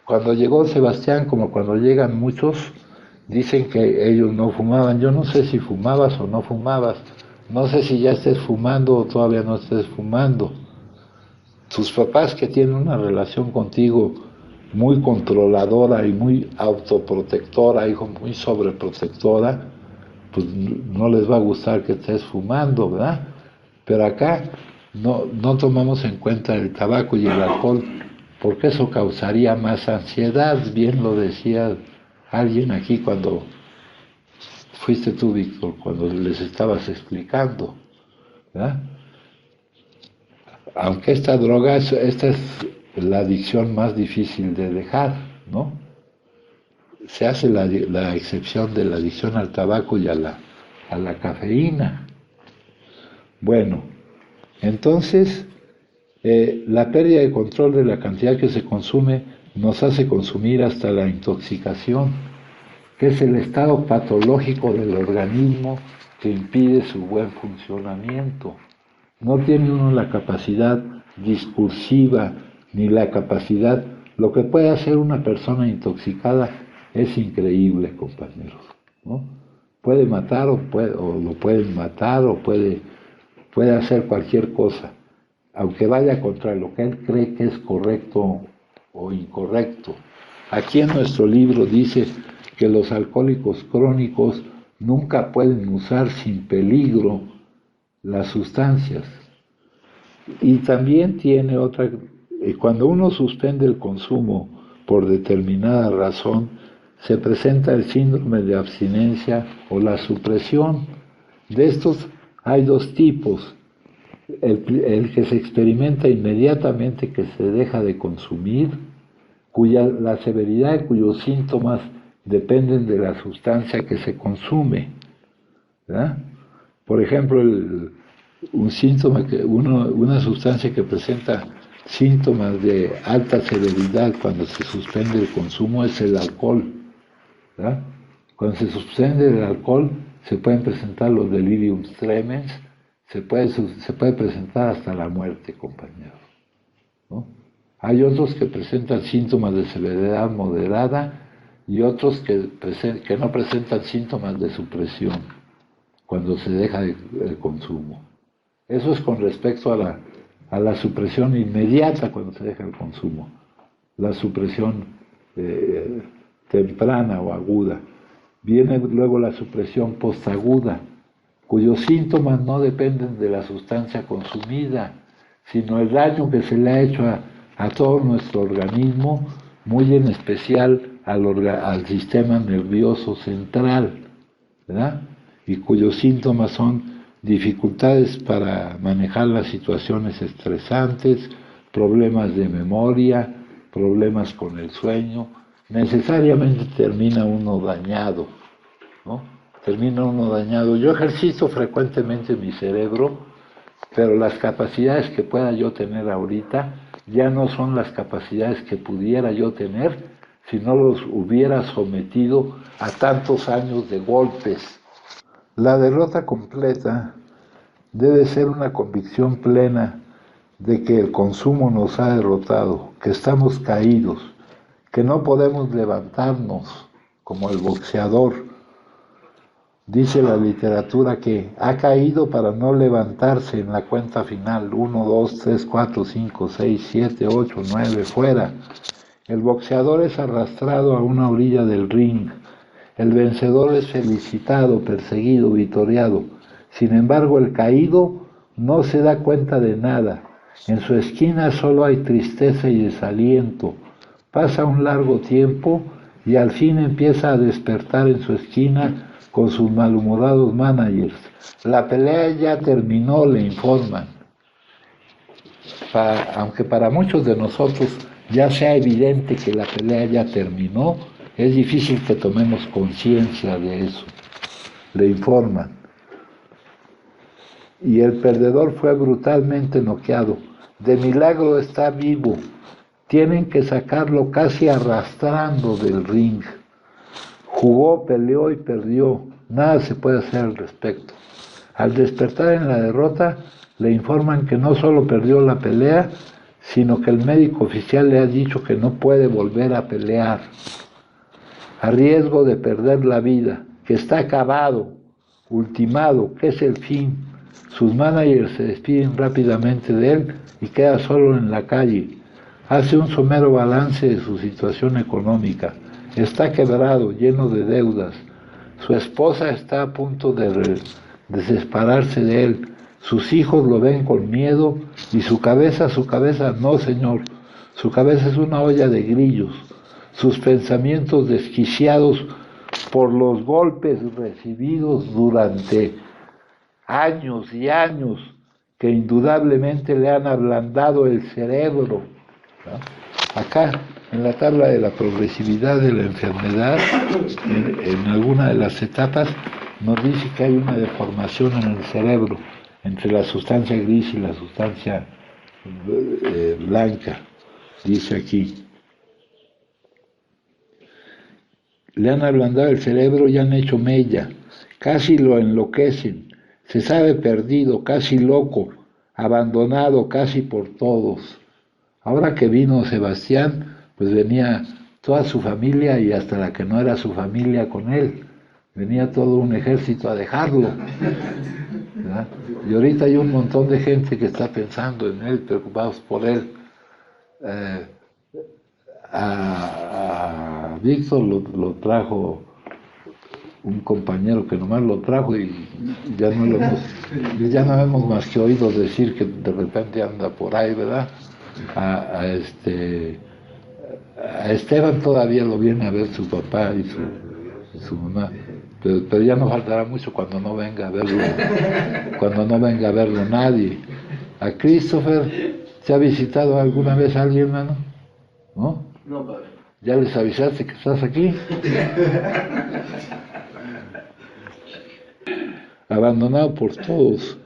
Cuando llegó Sebastián, como cuando llegan muchos, dicen que ellos no fumaban. Yo no sé si fumabas o no fumabas. No sé si ya estés fumando o todavía no estés fumando. Tus papás que tienen una relación contigo muy controladora y muy autoprotectora, hijo, muy sobreprotectora, pues no les va a gustar que estés fumando, ¿verdad? Pero acá no tomamos en cuenta el tabaco y el alcohol, porque eso causaría más ansiedad. Bien lo decía alguien aquí cuando fuiste tú, Víctor, cuando les estabas explicando, ¿verdad? Aunque esta droga, esta es la adicción más difícil de dejar, ¿no? Se hace la excepción de la adicción al tabaco y a la cafeína. Bueno, entonces, la pérdida de control de la cantidad que se consume nos hace consumir hasta la intoxicación, que es el estado patológico del organismo que impide su buen funcionamiento. No tiene uno la capacidad discursiva ni la capacidad. Lo que puede hacer una persona intoxicada es increíble, compañeros, ¿no? Puede matar o lo pueden matar o puede hacer cualquier cosa, aunque vaya contra lo que él cree que es correcto o incorrecto. Aquí en nuestro libro dice que los alcohólicos crónicos nunca pueden usar sin peligro las sustancias. Y también tiene otra, cuando uno suspende el consumo por determinada razón, se presenta el síndrome de abstinencia o la supresión. De estos hay dos tipos: el que se experimenta inmediatamente que se deja de consumir, la severidad de cuyos síntomas dependen de la sustancia que se consume, ¿verdad? Por ejemplo, un síntoma una sustancia que presenta síntomas de alta severidad cuando se suspende el consumo es el alcohol, ¿verdad? Cuando se suspende el alcohol se pueden presentar los delirium tremens, se puede presentar hasta la muerte, compañeros, ¿no? Hay otros que presentan síntomas de severidad moderada y otros que no presentan síntomas de supresión cuando se deja el consumo. Eso es con respecto a la supresión inmediata cuando se deja el consumo, la supresión temprana o aguda. Viene luego la supresión postaguda, cuyos síntomas no dependen de la sustancia consumida, sino el daño que se le ha hecho a todo nuestro organismo, muy en especial al sistema nervioso central, ¿verdad? Y cuyos síntomas son dificultades para manejar las situaciones estresantes, problemas de memoria, problemas con el sueño. Necesariamente termina uno dañado, ¿no? Termina uno dañado. Yo ejercito frecuentemente mi cerebro, pero las capacidades que pueda yo tener ahorita ya no son las capacidades que pudiera yo tener si no los hubiera sometido a tantos años de golpes. La derrota completa debe ser una convicción plena de que el consumo nos ha derrotado, que estamos caídos, que no podemos levantarnos como el boxeador. Dice la literatura que ha caído para no levantarse en la cuenta final: 1, 2, 3, 4, 5, 6, 7, 8, 9, fuera. El boxeador es arrastrado a una orilla del ring. El vencedor es felicitado, perseguido, vitoreado. Sin embargo, el caído no se da cuenta de nada. En su esquina solo hay tristeza y desaliento. Pasa un largo tiempo y al fin empieza a despertar en su esquina con sus malhumorados managers. La pelea ya terminó, le informan. Aunque para muchos de nosotros ya sea evidente que la pelea ya terminó, es difícil que tomemos conciencia de eso. Le informan. Y el perdedor fue brutalmente noqueado. De milagro está vivo. Tienen que sacarlo casi arrastrando del ring. Jugó, peleó y perdió. Nada se puede hacer al respecto. Al despertar en la derrota, le informan que no solo perdió la pelea, sino que el médico oficial le ha dicho que no puede volver a pelear, a riesgo de perder la vida, que está acabado, ultimado, que es el fin. Sus managers se despiden rápidamente de él y queda solo en la calle. Hace un somero balance de su situación económica. Está quebrado, lleno de deudas. Su esposa está a punto de desesperarse de él. Sus hijos lo ven con miedo y su cabeza, no, señor. Su cabeza es una olla de grillos. Sus pensamientos desquiciados por los golpes recibidos durante años y años que indudablemente le han ablandado el cerebro, ¿no? Acá, en la tabla de la progresividad de la enfermedad, en alguna de las etapas, nos dice que hay una deformación en el cerebro entre la sustancia gris y la sustancia blanca, dice aquí. Le han ablandado el cerebro y han hecho mella, casi lo enloquecen, se sabe perdido, casi loco, abandonado casi por todos. Ahora que vino Sebastián, pues venía toda su familia y hasta la que no era su familia con él. Venía todo un ejército a dejarlo, ¿verdad? Y ahorita hay un montón de gente que está pensando en él, preocupados por él. A Víctor lo trajo un compañero que nomás lo trajo y ya no lo hemos, ya no hemos más que oído decir que de repente anda por ahí, ¿verdad? A Esteban todavía lo viene a ver su papá y su mamá, pero ya no faltará mucho cuando no venga a verlo nadie. A Christopher, ¿se ha visitado alguna vez a alguien, hermano? ¿No? No, padre. ¿Ya les avisaste que estás aquí? Abandonado por todos,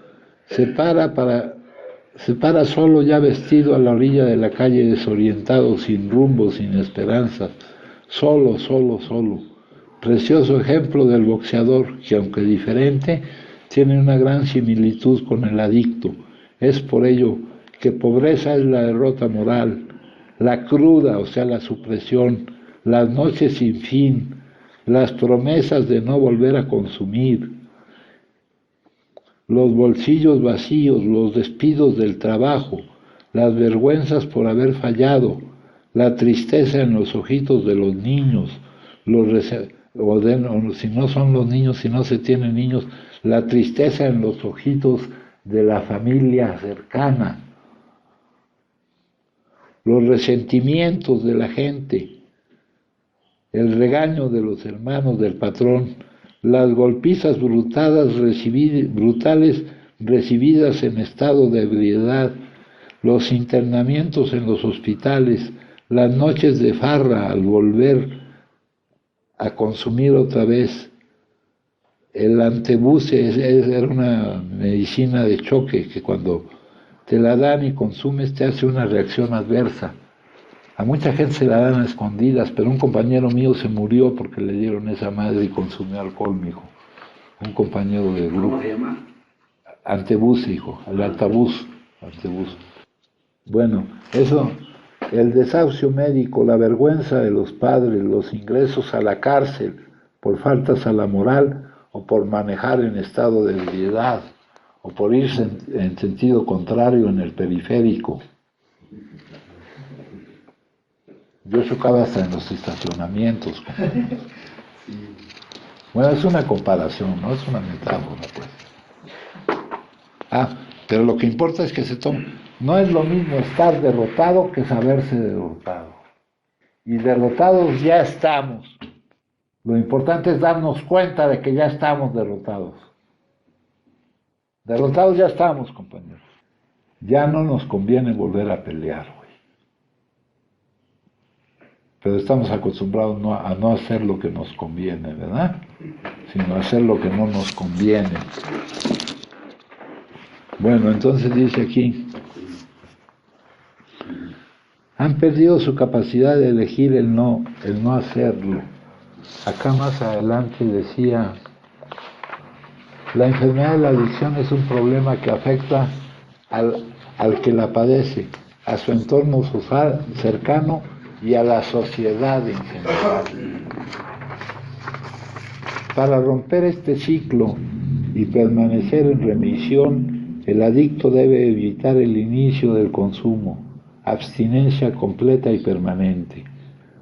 se para solo ya vestido a la orilla de la calle, desorientado, sin rumbo, sin esperanza, solo. Precioso ejemplo del boxeador que, aunque diferente, tiene una gran similitud con el adicto. Es por ello que pobreza es la derrota moral, la cruda, o sea, la supresión, las noches sin fin, las promesas de no volver a consumir, los bolsillos vacíos, los despidos del trabajo, las vergüenzas por haber fallado, la tristeza en los ojitos de los niños, o si no son los niños, si no se tienen niños, la tristeza en los ojitos de la familia cercana, los resentimientos de la gente, el regaño de los hermanos del patrón, las golpizas brutales recibidas en estado de ebriedad, los internamientos en los hospitales, las noches de farra al volver a consumir otra vez. El antebuce era una medicina de choque que cuando te la dan y consumes te hace una reacción adversa. A mucha gente se la dan a escondidas, pero un compañero mío se murió porque le dieron esa madre y consumió alcohol, mijo. Un compañero de grupo. ¿Cómo se llama? Antebus, hijo, el Antabús. Bueno, eso, el desahucio médico, la vergüenza de los padres, los ingresos a la cárcel por faltas a la moral o por manejar en estado de ebriedad o por irse en sentido contrario en el periférico. Yo chocaba hasta en los estacionamientos. Bueno, es una comparación, no es una metáfora, pues. Pero lo que importa es que se tome. No es lo mismo estar derrotado que saberse derrotado. Y derrotados ya estamos. Lo importante es darnos cuenta de que ya estamos derrotados. Derrotados ya estamos, compañeros. Ya no nos conviene volver a pelear. Pero estamos acostumbrados a no hacer lo que nos conviene, ¿verdad? Sino a hacer lo que no nos conviene. Bueno, entonces dice aquí, han perdido su capacidad de elegir el no hacerlo. Acá más adelante decía, la enfermedad de la adicción es un problema que afecta al que la padece, a su entorno social cercano y a la sociedad en general. Para romper este ciclo y permanecer en remisión, el adicto debe evitar el inicio del consumo, abstinencia completa y permanente.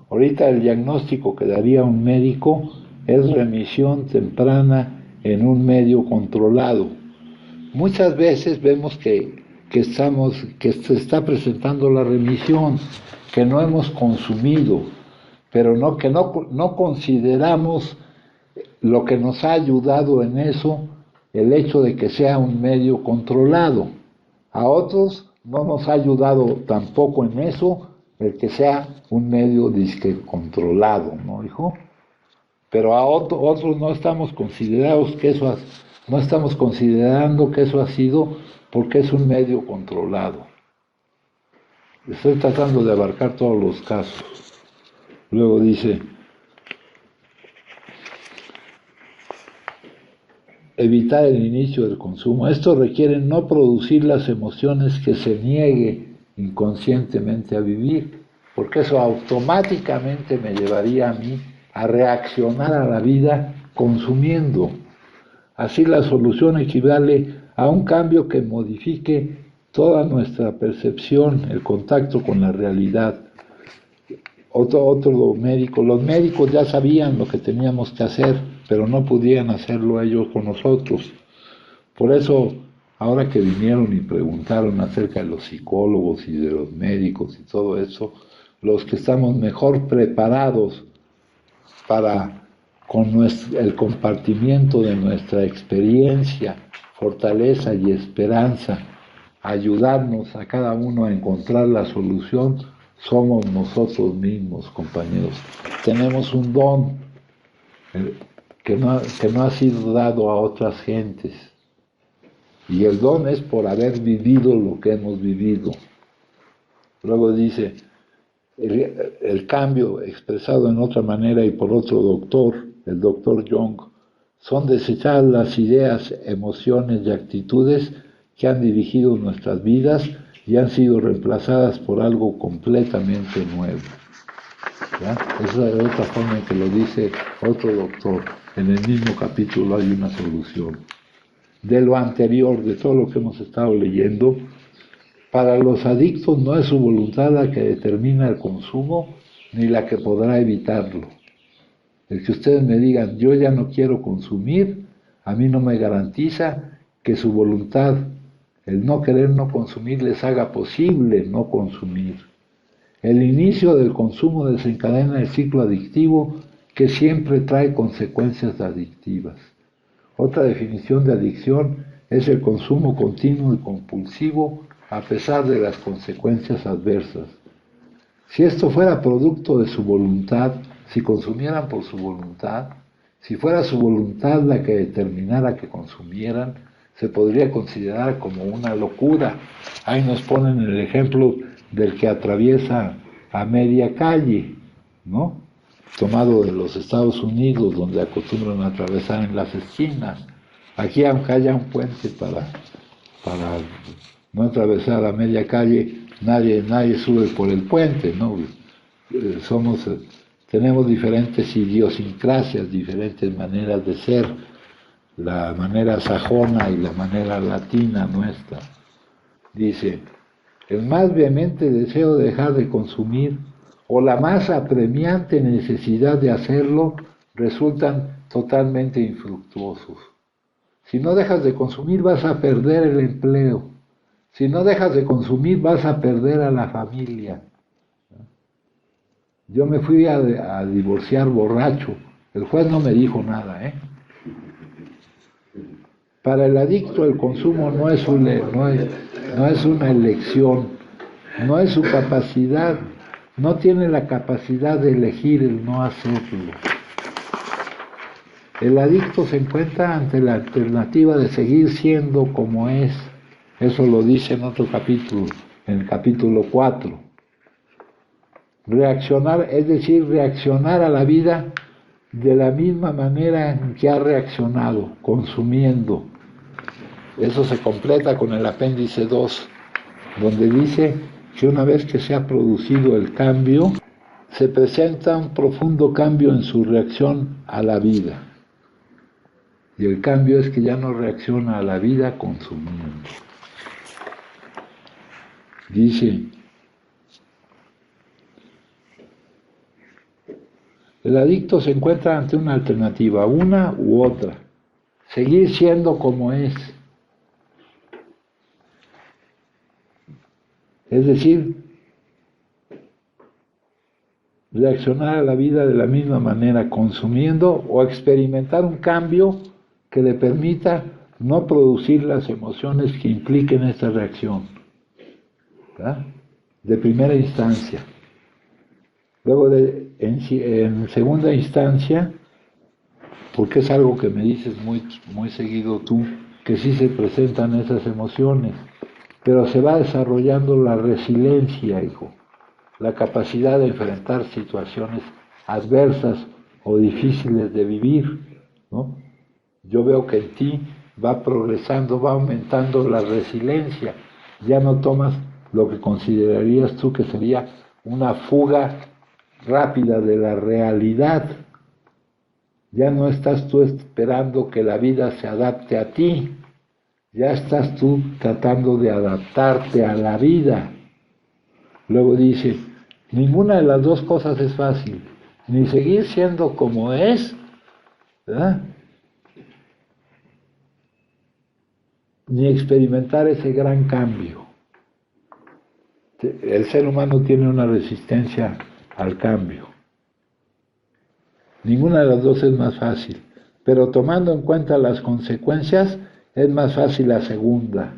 Ahorita el diagnóstico que daría un médico es remisión temprana en un medio controlado. Muchas veces vemos que se está presentando la remisión, que no hemos consumido, pero que no consideramos lo que nos ha ayudado en eso, el hecho de que sea un medio controlado. A otros no nos ha ayudado tampoco en eso el que sea un medio disque controlado, ¿no, hijo? Pero a otros no estamos considerando que eso ha sido porque es un medio controlado. Estoy tratando de abarcar todos los casos. Luego dice, evitar el inicio del consumo. Esto requiere no producir las emociones que se niegue inconscientemente a vivir, porque eso automáticamente me llevaría a mí a reaccionar a la vida consumiendo. Así la solución equivale a un cambio que modifique toda nuestra percepción, el contacto con la realidad. Otro médico, los médicos ya sabían lo que teníamos que hacer, pero no podían hacerlo ellos con nosotros. Por eso, ahora que vinieron y preguntaron acerca de los psicólogos y de los médicos y todo eso, los que estamos mejor preparados para, con el compartimiento de nuestra experiencia, fortaleza y esperanza, ayudarnos a cada uno a encontrar la solución, somos nosotros mismos, compañeros. Tenemos un don que no ha sido dado a otras gentes. Y el don es por haber vivido lo que hemos vivido. Luego dice, el cambio expresado en otra manera y por otro doctor, el doctor Jung, son desechadas las ideas, emociones y actitudes que han dirigido nuestras vidas y han sido reemplazadas por algo completamente nuevo. ¿Ya? Esa es otra forma en que lo dice otro doctor. En el mismo capítulo hay una solución. De lo anterior, de todo lo que hemos estado leyendo, para los adictos no es su voluntad la que determina el consumo ni la que podrá evitarlo. El que ustedes me digan, yo ya no quiero consumir, a mí no me garantiza que su voluntad, el no querer no consumir, les haga posible no consumir. El inicio del consumo desencadena el ciclo adictivo que siempre trae consecuencias adictivas. Otra definición de adicción es el consumo continuo y compulsivo a pesar de las consecuencias adversas. Si esto fuera producto de su voluntad, si consumieran por su voluntad, si fuera su voluntad la que determinara que consumieran, se podría considerar como una locura. Ahí nos ponen el ejemplo del que atraviesa a media calle, ¿no? Tomado de los Estados Unidos, donde acostumbran a atravesar en las esquinas. Aquí, aunque haya un puente para no atravesar a media calle, nadie sube por el puente, ¿no? Tenemos diferentes idiosincrasias, diferentes maneras de ser, la manera sajona y la manera latina nuestra. Dice, el más vehemente deseo de dejar de consumir o la más apremiante necesidad de hacerlo resultan totalmente infructuosos. Si no dejas de consumir vas a perder el empleo. Si no dejas de consumir vas a perder a la familia. Yo me fui a divorciar borracho. El juez no me dijo nada, ¿eh? Para el adicto el consumo no es una elección, no es su capacidad, no tiene la capacidad de elegir el no hacerlo. El adicto se encuentra ante la alternativa de seguir siendo como es. Eso lo dice en otro capítulo, en el capítulo 4. Reaccionar, es decir, reaccionar a la vida de la misma manera en que ha reaccionado, consumiendo. Eso se completa con el apéndice 2, donde dice que una vez que se ha producido el cambio, se presenta un profundo cambio en su reacción a la vida. Y el cambio es que ya no reacciona a la vida consumiendo. Dice, el adicto se encuentra ante una alternativa, una u otra. Seguir siendo como es. Es decir, reaccionar a la vida de la misma manera, consumiendo o experimentar un cambio que le permita no producir las emociones que impliquen esta reacción, ¿verdad? De primera instancia. Luego, en segunda instancia, porque es algo que me dices muy seguido tú, que sí se presentan esas emociones, pero se va desarrollando la resiliencia, hijo, la capacidad de enfrentar situaciones adversas o difíciles de vivir, ¿no? Yo veo que en ti va progresando, va aumentando la resiliencia. Ya no tomas lo que considerarías tú que sería una fuga rápida de la realidad. Ya no estás tú esperando que la vida se adapte a ti. Ya estás tú tratando de adaptarte a la vida. Luego dice, ninguna de las dos cosas es fácil. Ni seguir siendo como es, ¿verdad? Ni experimentar ese gran cambio. El ser humano tiene una resistencia al cambio. Ninguna de las dos es más fácil, pero tomando en cuenta las consecuencias, es más fácil la segunda.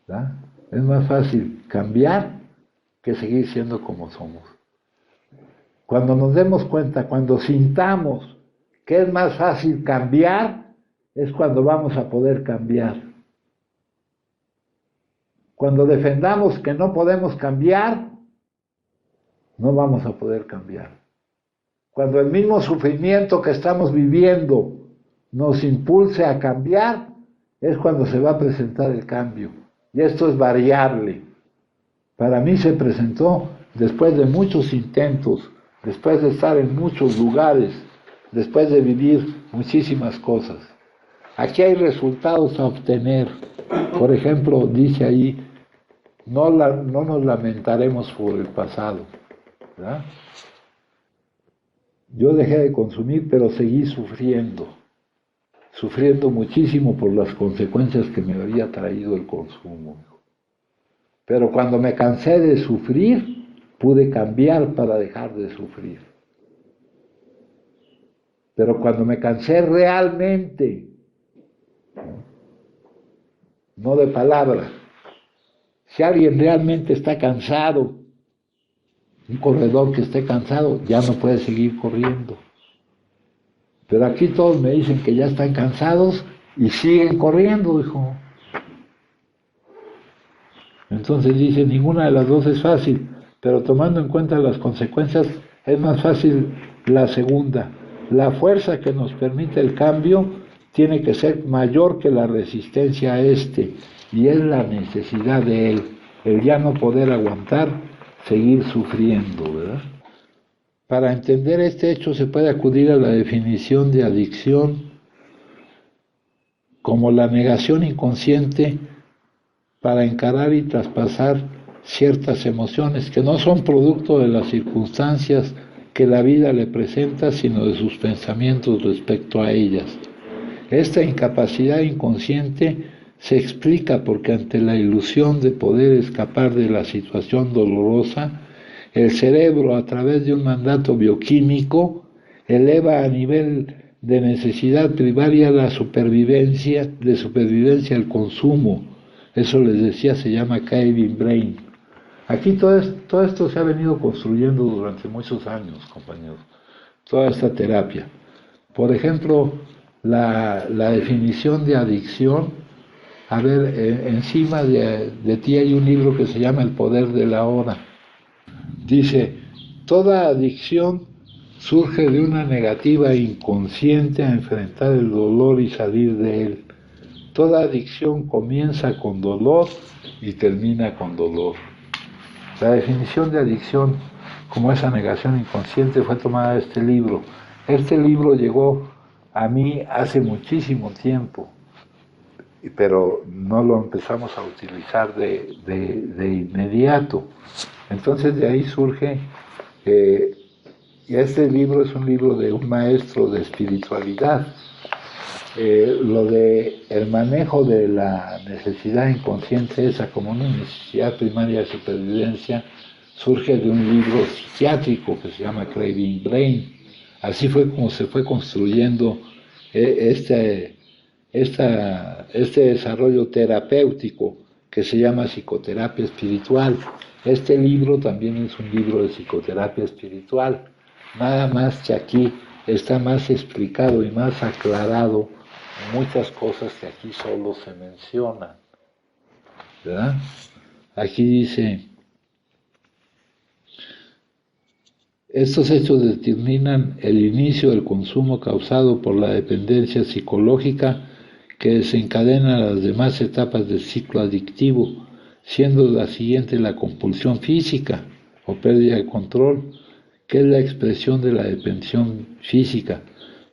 ¿Verdad? Es más fácil cambiar que seguir siendo como somos. Cuando nos demos cuenta, cuando sintamos que es más fácil cambiar, es cuando vamos a poder cambiar. Cuando defendamos que no podemos cambiar, no vamos a poder cambiar. Cuando el mismo sufrimiento que estamos viviendo nos impulse a cambiar, es cuando se va a presentar el cambio. Y esto es variable. Para mí se presentó después de muchos intentos, después de estar en muchos lugares, después de vivir muchísimas cosas. Aquí hay resultados a obtener. Por ejemplo, dice ahí, no nos lamentaremos por el pasado, ¿verdad? Yo dejé de consumir, pero seguí sufriendo muchísimo por las consecuencias que me había traído el consumo. Pero cuando me cansé de sufrir, pude cambiar para dejar de sufrir. Pero cuando me cansé realmente, no de palabra, si alguien realmente está cansado, un corredor que esté cansado, ya no puede seguir corriendo. Pero aquí todos me dicen que ya están cansados y siguen corriendo, hijo. Entonces dice, ninguna de las dos es fácil, pero tomando en cuenta las consecuencias, es más fácil la segunda. La fuerza que nos permite el cambio tiene que ser mayor que la resistencia a este, y es la necesidad de él, el ya no poder aguantar, seguir sufriendo, ¿verdad? Para entender este hecho se puede acudir a la definición de adicción como la negación inconsciente para encarar y traspasar ciertas emociones que no son producto de las circunstancias que la vida le presenta, sino de sus pensamientos respecto a ellas. Esta incapacidad inconsciente se explica porque ante la ilusión de poder escapar de la situación dolorosa, el cerebro, a través de un mandato bioquímico, eleva a nivel de necesidad primaria de supervivencia el consumo. Eso les decía, se llama craving brain. Aquí todo esto se ha venido construyendo durante muchos años, compañeros. Toda esta terapia. Por ejemplo, la definición de adicción, a ver, encima de ti hay un libro que se llama El poder de la hora. Dice, toda adicción surge de una negativa inconsciente a enfrentar el dolor y salir de él. Toda adicción comienza con dolor y termina con dolor. La definición de adicción como esa negación inconsciente fue tomada de este libro. Este libro llegó a mí hace muchísimo tiempo, pero no lo empezamos a utilizar de inmediato. Entonces de ahí surge, y este libro es un libro de un maestro de espiritualidad. Lo de el manejo de la necesidad inconsciente esa como una necesidad primaria de supervivencia surge de un libro psiquiátrico que se llama Craving Brain. Así fue como se fue construyendo este desarrollo terapéutico que se llama psicoterapia espiritual. Este libro también es un libro de psicoterapia espiritual, nada más que aquí está más explicado y más aclarado muchas cosas que aquí solo se mencionan, ¿verdad? Aquí dice, estos hechos determinan el inicio del consumo causado por la dependencia psicológica que desencadena las demás etapas del ciclo adictivo, siendo la siguiente la compulsión física o pérdida de control, que es la expresión de la depensión física.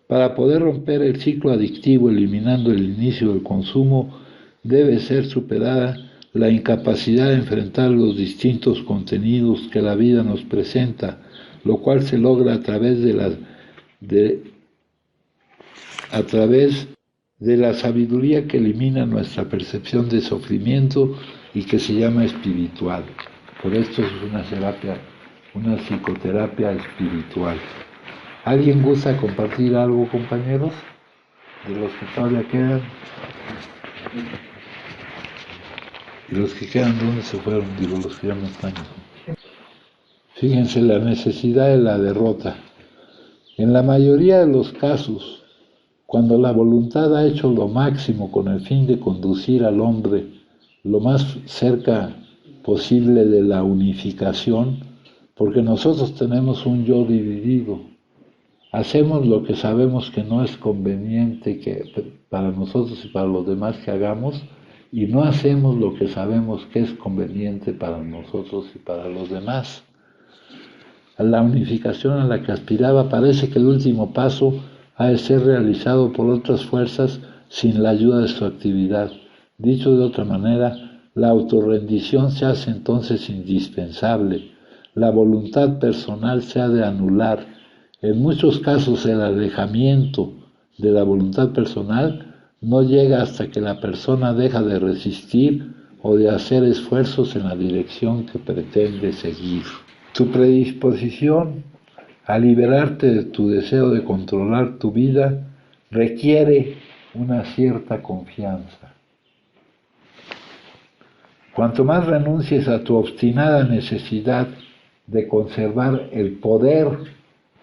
Para poder romper el ciclo adictivo eliminando el inicio del consumo, debe ser superada la incapacidad de enfrentar los distintos contenidos que la vida nos presenta, lo cual se logra a través de la a través de la sabiduría que elimina nuestra percepción de sufrimiento y que se llama espiritual. Por esto es una psicoterapia espiritual. ¿Alguien gusta compartir algo, compañeros? De los que todavía quedan. ¿Y los que quedan dónde se fueron? Digo, los que ya no están. Fíjense la necesidad de la derrota. En la mayoría de los casos, cuando la voluntad ha hecho lo máximo con el fin de conducir al hombre lo más cerca posible de la unificación, porque nosotros tenemos un yo dividido, hacemos lo que sabemos que no es conveniente para nosotros y para los demás que hagamos, y no hacemos lo que sabemos que es conveniente para nosotros y para los demás. A la unificación a la que aspiraba parece que el último paso ha de ser realizado por otras fuerzas sin la ayuda de su actividad. Dicho de otra manera, la autorrendición se hace entonces indispensable. La voluntad personal se ha de anular. En muchos casos el alejamiento de la voluntad personal no llega hasta que la persona deja de resistir o de hacer esfuerzos en la dirección que pretende seguir. Tu predisposición a liberarte de tu deseo de controlar tu vida requiere una cierta confianza. Cuanto más renuncies a tu obstinada necesidad de conservar el poder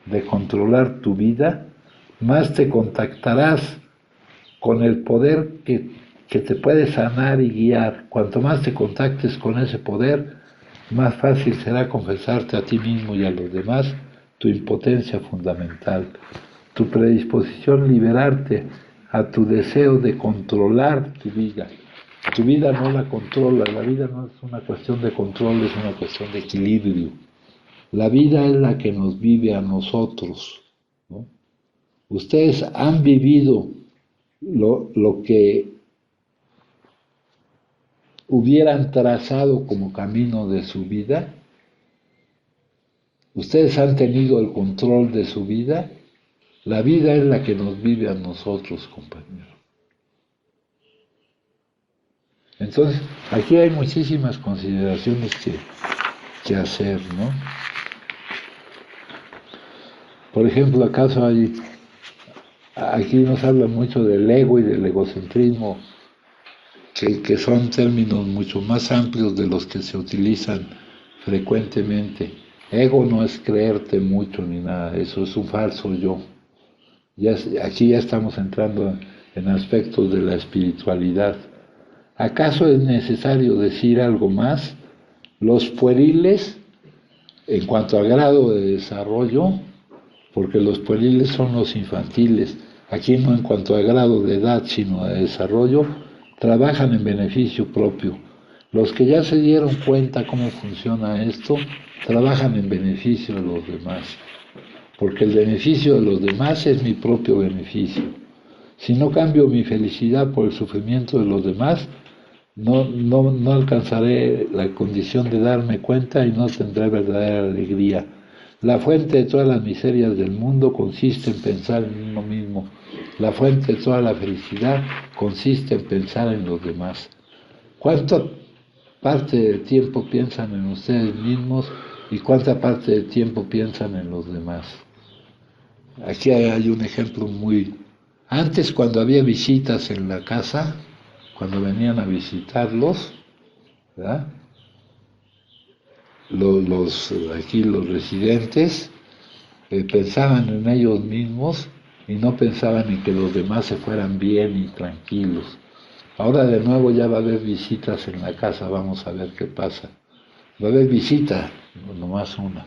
de controlar tu vida, más te contactarás con el poder que te puede sanar y guiar. Cuanto más te contactes con ese poder, más fácil será confesarte a ti mismo y a los demás tu impotencia fundamental, tu predisposición a liberarte a tu deseo de controlar tu vida. Tu vida no la controla, la vida no es una cuestión de control, es una cuestión de equilibrio. La vida es la que nos vive a nosotros, ¿no? Ustedes han vivido lo que hubieran trazado como camino de su vida. Ustedes han tenido el control de su vida. La vida es la que nos vive a nosotros, compañeros. Entonces, aquí hay muchísimas consideraciones que hacer, ¿no? Por ejemplo, aquí nos habla mucho del ego y del egocentrismo, que son términos mucho más amplios de los que se utilizan frecuentemente. Ego no es creerte mucho ni nada, eso es un falso yo. Aquí ya estamos entrando en aspectos de la espiritualidad. ¿Acaso es necesario decir algo más? Los pueriles, en cuanto a grado de desarrollo, porque los pueriles son los infantiles, aquí no en cuanto a grado de edad, sino de desarrollo, trabajan en beneficio propio. Los que ya se dieron cuenta cómo funciona esto, trabajan en beneficio de los demás, porque el beneficio de los demás es mi propio beneficio. Si no cambio mi felicidad por el sufrimiento de los demás, no alcanzaré la condición de darme cuenta y no tendré verdadera alegría. La fuente de todas las miserias del mundo consiste en pensar en uno mismo. La fuente de toda la felicidad consiste en pensar en los demás. ¿Cuánta parte del tiempo piensan en ustedes mismos y cuánta parte del tiempo piensan en los demás? Aquí hay un ejemplo Antes, cuando había visitas en la casa, cuando venían a visitarlos, ¿verdad? Los residentes pensaban en ellos mismos y no pensaban en que los demás se fueran bien y tranquilos. Ahora de nuevo ya va a haber visitas en la casa, vamos a ver qué pasa. Va a haber visita, nomás una,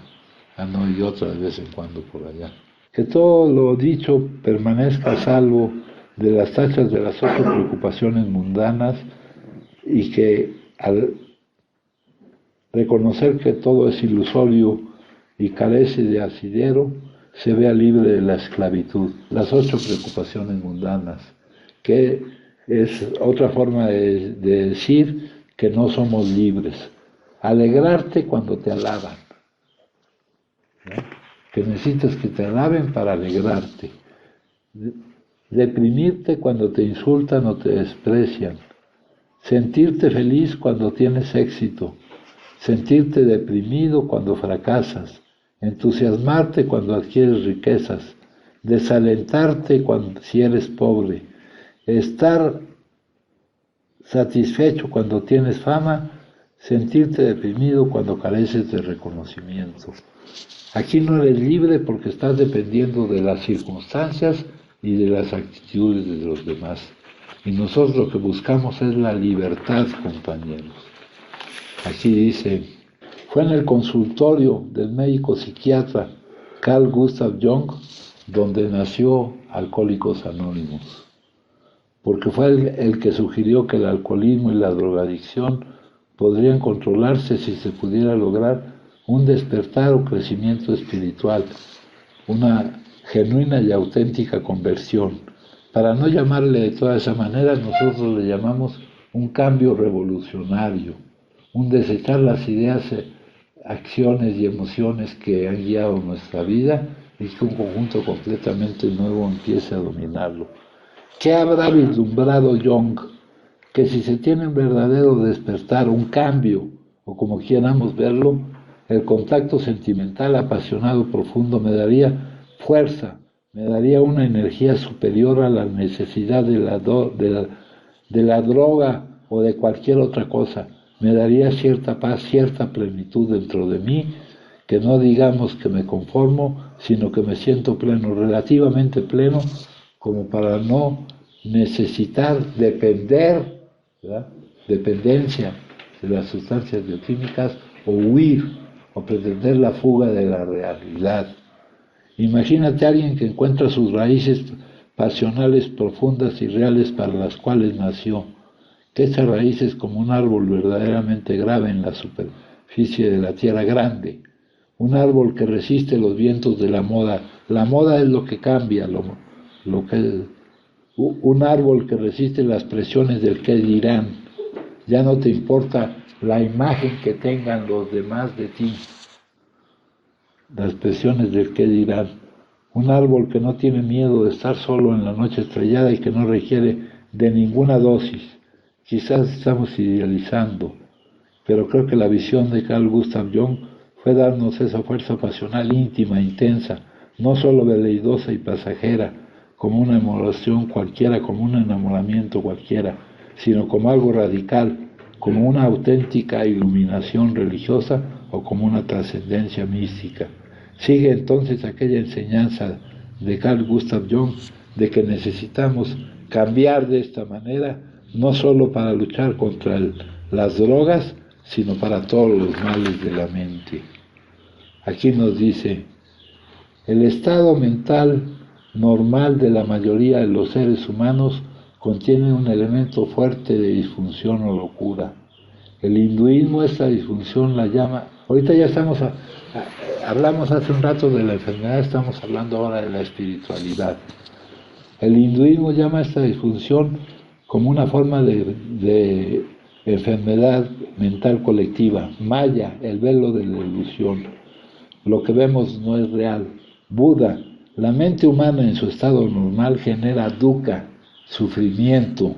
no y otra de vez en cuando por allá. Que todo lo dicho permanezca a salvo de las tachas de las 8 preocupaciones mundanas y que al reconocer que todo es ilusorio y carece de asidero, se vea libre de la esclavitud. Las 8 preocupaciones mundanas, que es otra forma de decir que no somos libres. Alegrarte cuando te alaban, ¿no? que necesitas que te alaben para alegrarte. Deprimirte cuando te insultan o te desprecian. Sentirte feliz cuando tienes éxito. Sentirte deprimido cuando fracasas. Entusiasmarte cuando adquieres riquezas. Desalentarte si eres pobre. Estar satisfecho cuando tienes fama. Sentirte deprimido cuando careces de reconocimiento. Aquí no eres libre porque estás dependiendo de las circunstancias y de las actitudes de los demás. Y nosotros lo que buscamos es la libertad, compañeros. Aquí dice, fue en el consultorio del médico psiquiatra Carl Gustav Jung donde nació Alcohólicos Anónimos, porque fue el que sugirió que el alcoholismo y la drogadicción podrían controlarse si se pudiera lograr un despertar o crecimiento espiritual, una genuina y auténtica conversión. Para no llamarle de toda esa manera, nosotros le llamamos un cambio revolucionario, un desechar las ideas, acciones y emociones que han guiado nuestra vida y que un conjunto completamente nuevo empiece a dominarlo. ¿Qué habrá vislumbrado Jung? Que si se tiene un verdadero despertar, un cambio, o como quieramos verlo, el contacto sentimental apasionado profundo me daría fuerza, me daría una energía superior a la necesidad de la droga o de cualquier otra cosa. Me daría cierta paz, cierta plenitud dentro de mí, que no digamos que me conformo, sino que me siento pleno, relativamente pleno, como para no necesitar depender, ¿verdad? Dependencia de las sustancias bioquímicas o huir o pretender la fuga de la realidad. Imagínate a alguien que encuentra sus raíces pasionales profundas y reales para las cuales nació, que esas raíces como un árbol verdaderamente grave en la superficie de la tierra grande, un árbol que resiste los vientos de la moda. La moda es lo que cambia, un árbol que resiste las presiones del qué dirán. Ya no te importa la imagen que tengan los demás de ti, las presiones del qué dirán. Un árbol que no tiene miedo de estar solo en la noche estrellada y que no requiere de ninguna dosis. Quizás estamos idealizando, pero creo que la visión de Carl Gustav Jung fue darnos esa fuerza pasional íntima, intensa, no solo veleidosa y pasajera, como una enamoración cualquiera, como un enamoramiento cualquiera, sino como algo radical, como una auténtica iluminación religiosa o como una trascendencia mística. Sigue entonces aquella enseñanza de Carl Gustav Jung de que necesitamos cambiar de esta manera, no solo para luchar contra las drogas, sino para todos los males de la mente. Aquí nos dice, el estado mental normal de la mayoría de los seres humanos contiene un elemento fuerte de disfunción o locura. El hinduismo esta disfunción la llama, ahorita ya hablamos hace un rato de la enfermedad, estamos hablando ahora de la espiritualidad. El hinduismo llama esta disfunción como una forma de enfermedad mental colectiva. Maya, el velo de la ilusión. Lo que vemos no es real. Buda, la mente humana en su estado normal genera dukkha, sufrimiento,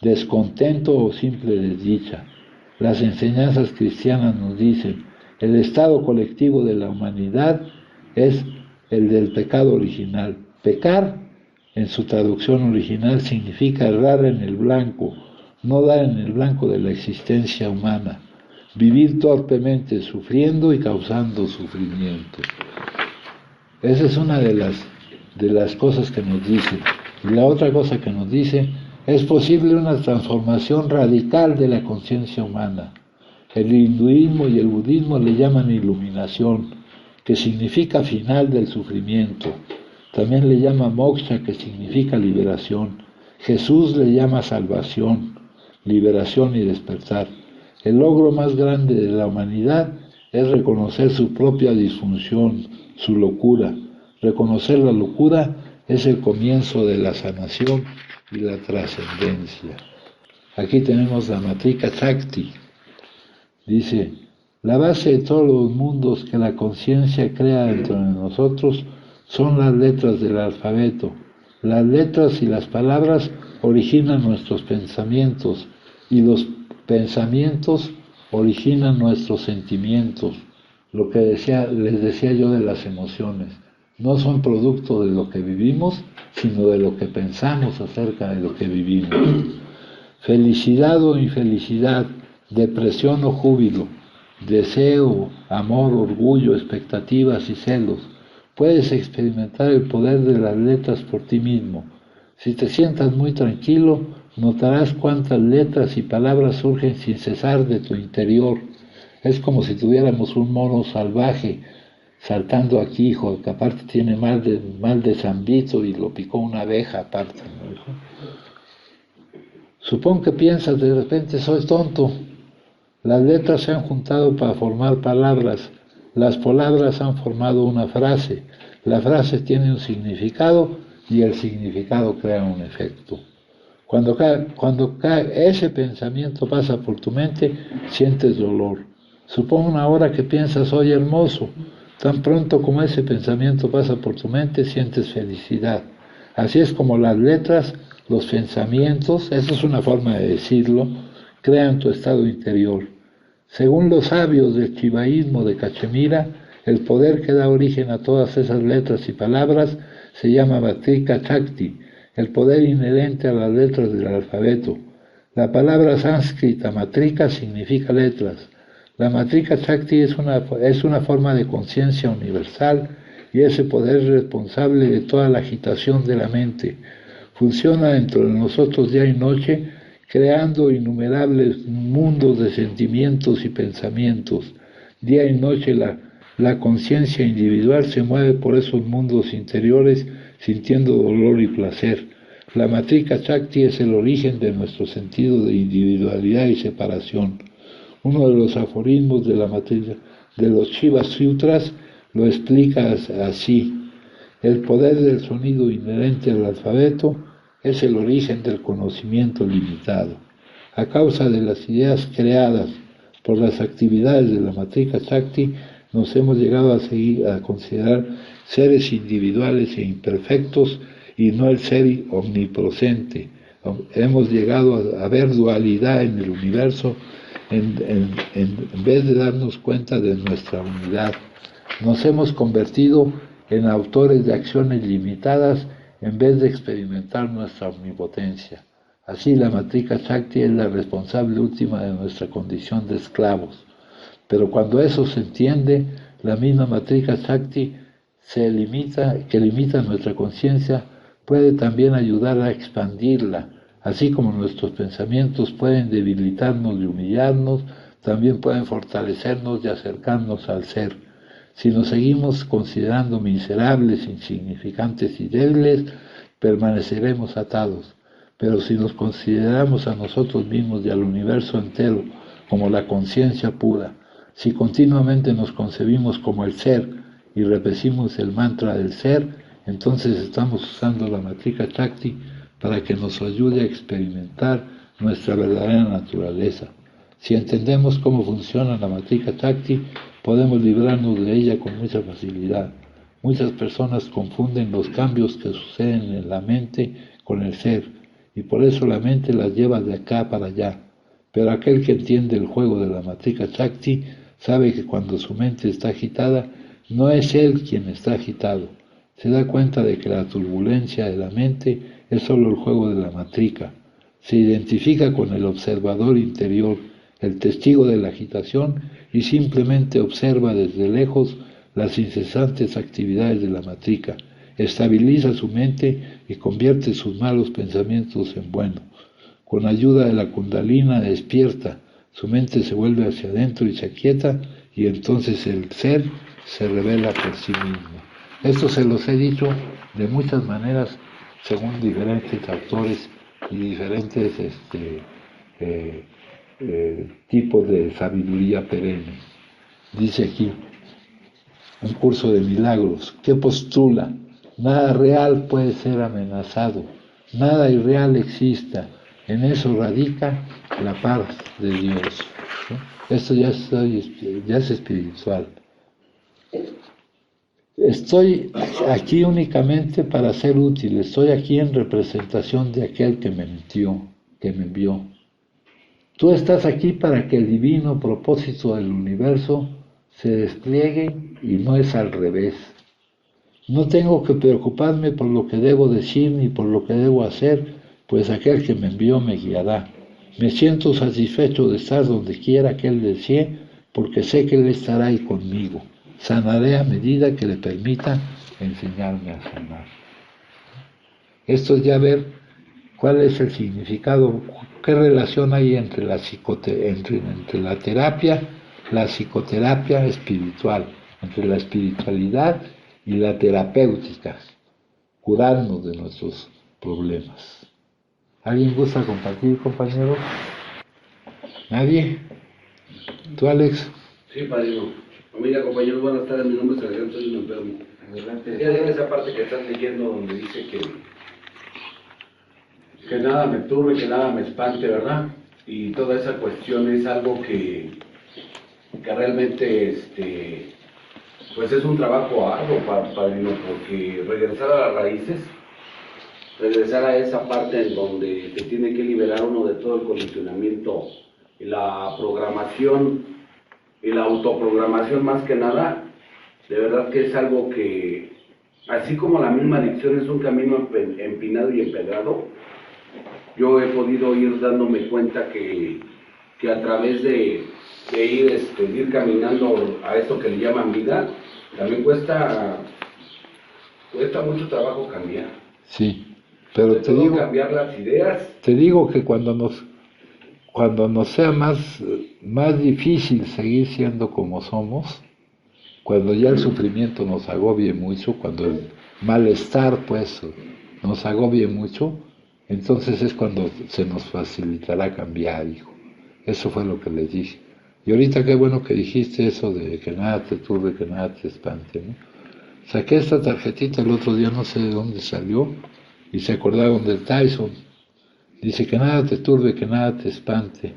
descontento o simple desdicha. Las enseñanzas cristianas nos dicen, el estado colectivo de la humanidad es el del pecado original. Pecar, en su traducción original, significa errar en el blanco, no dar en el blanco de la existencia humana, vivir torpemente, sufriendo y causando sufrimiento. Esa es una de las cosas que nos dice. Y la otra cosa que nos dice, es posible una transformación radical de la conciencia humana. El hinduismo y el budismo le llaman iluminación, que significa final del sufrimiento. También le llama moksha, que significa liberación. Jesús le llama salvación, liberación y despertar. El logro más grande de la humanidad es reconocer su propia disfunción, su locura. Reconocer la locura es el comienzo de la sanación y la trascendencia. Aquí tenemos la matrika Shakti. Dice, La base de todos los mundos que la conciencia crea dentro de nosotros son las letras del alfabeto. Las letras y las palabras originan nuestros pensamientos y los pensamientos originan nuestros sentimientos. Lo que les decía yo de las emociones, no son producto de lo que vivimos, sino de lo que pensamos acerca de lo que vivimos. Felicidad o infelicidad, depresión o júbilo, deseo, amor, orgullo, expectativas y celos. Puedes experimentar el poder de las letras por ti mismo. Si te sientas muy tranquilo, notarás cuántas letras y palabras surgen sin cesar de tu interior. Es como si tuviéramos un mono salvaje saltando aquí, hijo, que aparte tiene mal de San Vito y lo picó una abeja aparte, ¿no, hijo? Supón que piensas de repente, soy tonto. Las letras se han juntado para formar palabras. Las palabras han formado una frase. La frase tiene un significado y el significado crea un efecto. Cuando ese pensamiento pasa por tu mente, sientes dolor. Supón una hora que piensas, soy hermoso. Tan pronto como ese pensamiento pasa por tu mente, sientes felicidad. Así es como las letras, los pensamientos, eso es una forma de decirlo, crean tu estado interior. Según los sabios del chivaísmo de Cachemira, el poder que da origen a todas esas letras y palabras se llama Matrika Shakti, el poder inherente a las letras del alfabeto. La palabra sánscrita Matrika significa letras. La Matrika Shakti es una forma de conciencia universal y ese poder es responsable de toda la agitación de la mente. Funciona dentro de nosotros día y noche, creando innumerables mundos de sentimientos y pensamientos. Día y noche la conciencia individual se mueve por esos mundos interiores sintiendo dolor y placer. La Matrika Shakti es el origen de nuestro sentido de individualidad y separación. Uno de los aforismos de la Matrika, de los Shiva Sutras, lo explica así. El poder del sonido inherente al alfabeto es el origen del conocimiento limitado. A causa de las ideas creadas por las actividades de la Matrika Shakti, nos hemos llegado a considerar seres individuales e imperfectos y no el ser omnipresente. Hemos llegado a ver dualidad en el universo en vez de darnos cuenta de nuestra unidad. Nos hemos convertido en autores de acciones limitadas en vez de experimentar nuestra omnipotencia. Así la Matrika Shakti es la responsable última de nuestra condición de esclavos. Pero cuando eso se entiende, la misma Matrika Shakti que limita nuestra conciencia, puede también ayudar a expandirla. Así como nuestros pensamientos pueden debilitarnos y humillarnos, también pueden fortalecernos y acercarnos al ser. Si nos seguimos considerando miserables, insignificantes y débiles, permaneceremos atados. Pero si nos consideramos a nosotros mismos y al universo entero como la conciencia pura, si continuamente nos concebimos como el ser y repetimos el mantra del ser, entonces estamos usando la Matrika Shakti para que nos ayude a experimentar nuestra verdadera naturaleza. Si entendemos cómo funciona la Matrika Shakti, podemos librarnos de ella con mucha facilidad. Muchas personas confunden los cambios que suceden en la mente con el ser, y por eso la mente las lleva de acá para allá. Pero aquel que entiende el juego de la Matrika Shakti sabe que cuando su mente está agitada, no es él quien está agitado. Se da cuenta de que la turbulencia de la mente es solo el juego de la matrika. Se identifica con el observador interior, el testigo de la agitación, y simplemente observa desde lejos las incesantes actividades de la matrika. Estabiliza su mente y convierte sus malos pensamientos en buenos. Con ayuda de la kundalina despierta, su mente se vuelve hacia adentro y se aquieta, y entonces el ser se revela por sí mismo. Esto se los he dicho de muchas maneras, según diferentes autores y diferentes tipos de sabiduría perenne. Dice aquí, un curso de milagros, que postula, nada real puede ser amenazado, nada irreal exista, en eso radica la paz de Dios. ¿sí? Esto ya es espiritual. Estoy aquí únicamente para ser útil, estoy aquí en representación de aquel que me mintió, que me envió. Tú estás aquí para que el divino propósito del universo se despliegue y no es al revés. No tengo que preocuparme por lo que debo decir ni por lo que debo hacer, pues aquel que me envió me guiará. Me siento satisfecho de estar donde quiera que Él desee, porque sé que Él estará ahí conmigo. Sanaré a medida que le permita enseñarme a sanar. Esto es ya ver cuál es el significado, qué relación hay entre entre la terapia, la psicoterapia espiritual, entre la espiritualidad y la terapéutica, curarnos de nuestros problemas. ¿Alguien gusta compartir, compañeros? ¿Nadie? ¿Tú, Alex? Sí, padrino. Mira, compañeros, buenas tardes. Mi nombre es Adrián, soy un enfermo. Adelante. Ya en esa parte que estás leyendo donde dice que nada me turbe, que nada me espante, ¿verdad? Y toda esa cuestión es algo que realmente, pues es un trabajo arduo, padrino, porque regresar a las raíces, regresar a esa parte en donde se tiene que liberar uno de todo el condicionamiento y la programación y la autoprogramación más que nada, de verdad que es algo que, así como la misma adicción es un camino empinado y empedrado, yo he podido ir dándome cuenta que a través de ir caminando a esto que le llaman vida, también cuesta mucho trabajo cambiar. Sí, pero Cambiar las ideas. te digo que cuando nos sea más difícil seguir siendo como somos, cuando ya el sufrimiento nos agobie mucho, cuando el malestar pues nos agobie mucho, entonces es cuando se nos facilitará cambiar, hijo. Eso fue lo que les dije. Y ahorita qué bueno que dijiste eso de que nada te turbe, que nada te espante, ¿no? Saqué esta tarjetita el otro día, no sé de dónde salió, y se acordaron del Tyson. Dice que nada te turbe, que nada te espante.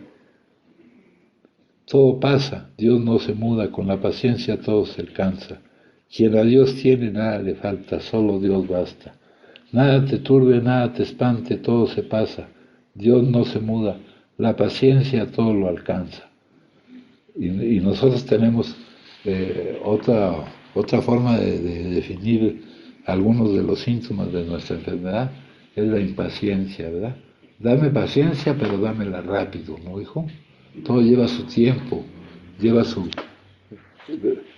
Todo pasa, Dios no se muda, con la paciencia todo se alcanza. Quien a Dios tiene, nada le falta, solo Dios basta. Nada te turbe, nada te espante, todo se pasa. Dios no se muda, la paciencia todo lo alcanza. Y nosotros tenemos otra forma de definir algunos de los síntomas de nuestra enfermedad, es la impaciencia, ¿verdad? Dame paciencia, pero dámela rápido, ¿no, hijo? Todo lleva su tiempo, lleva su...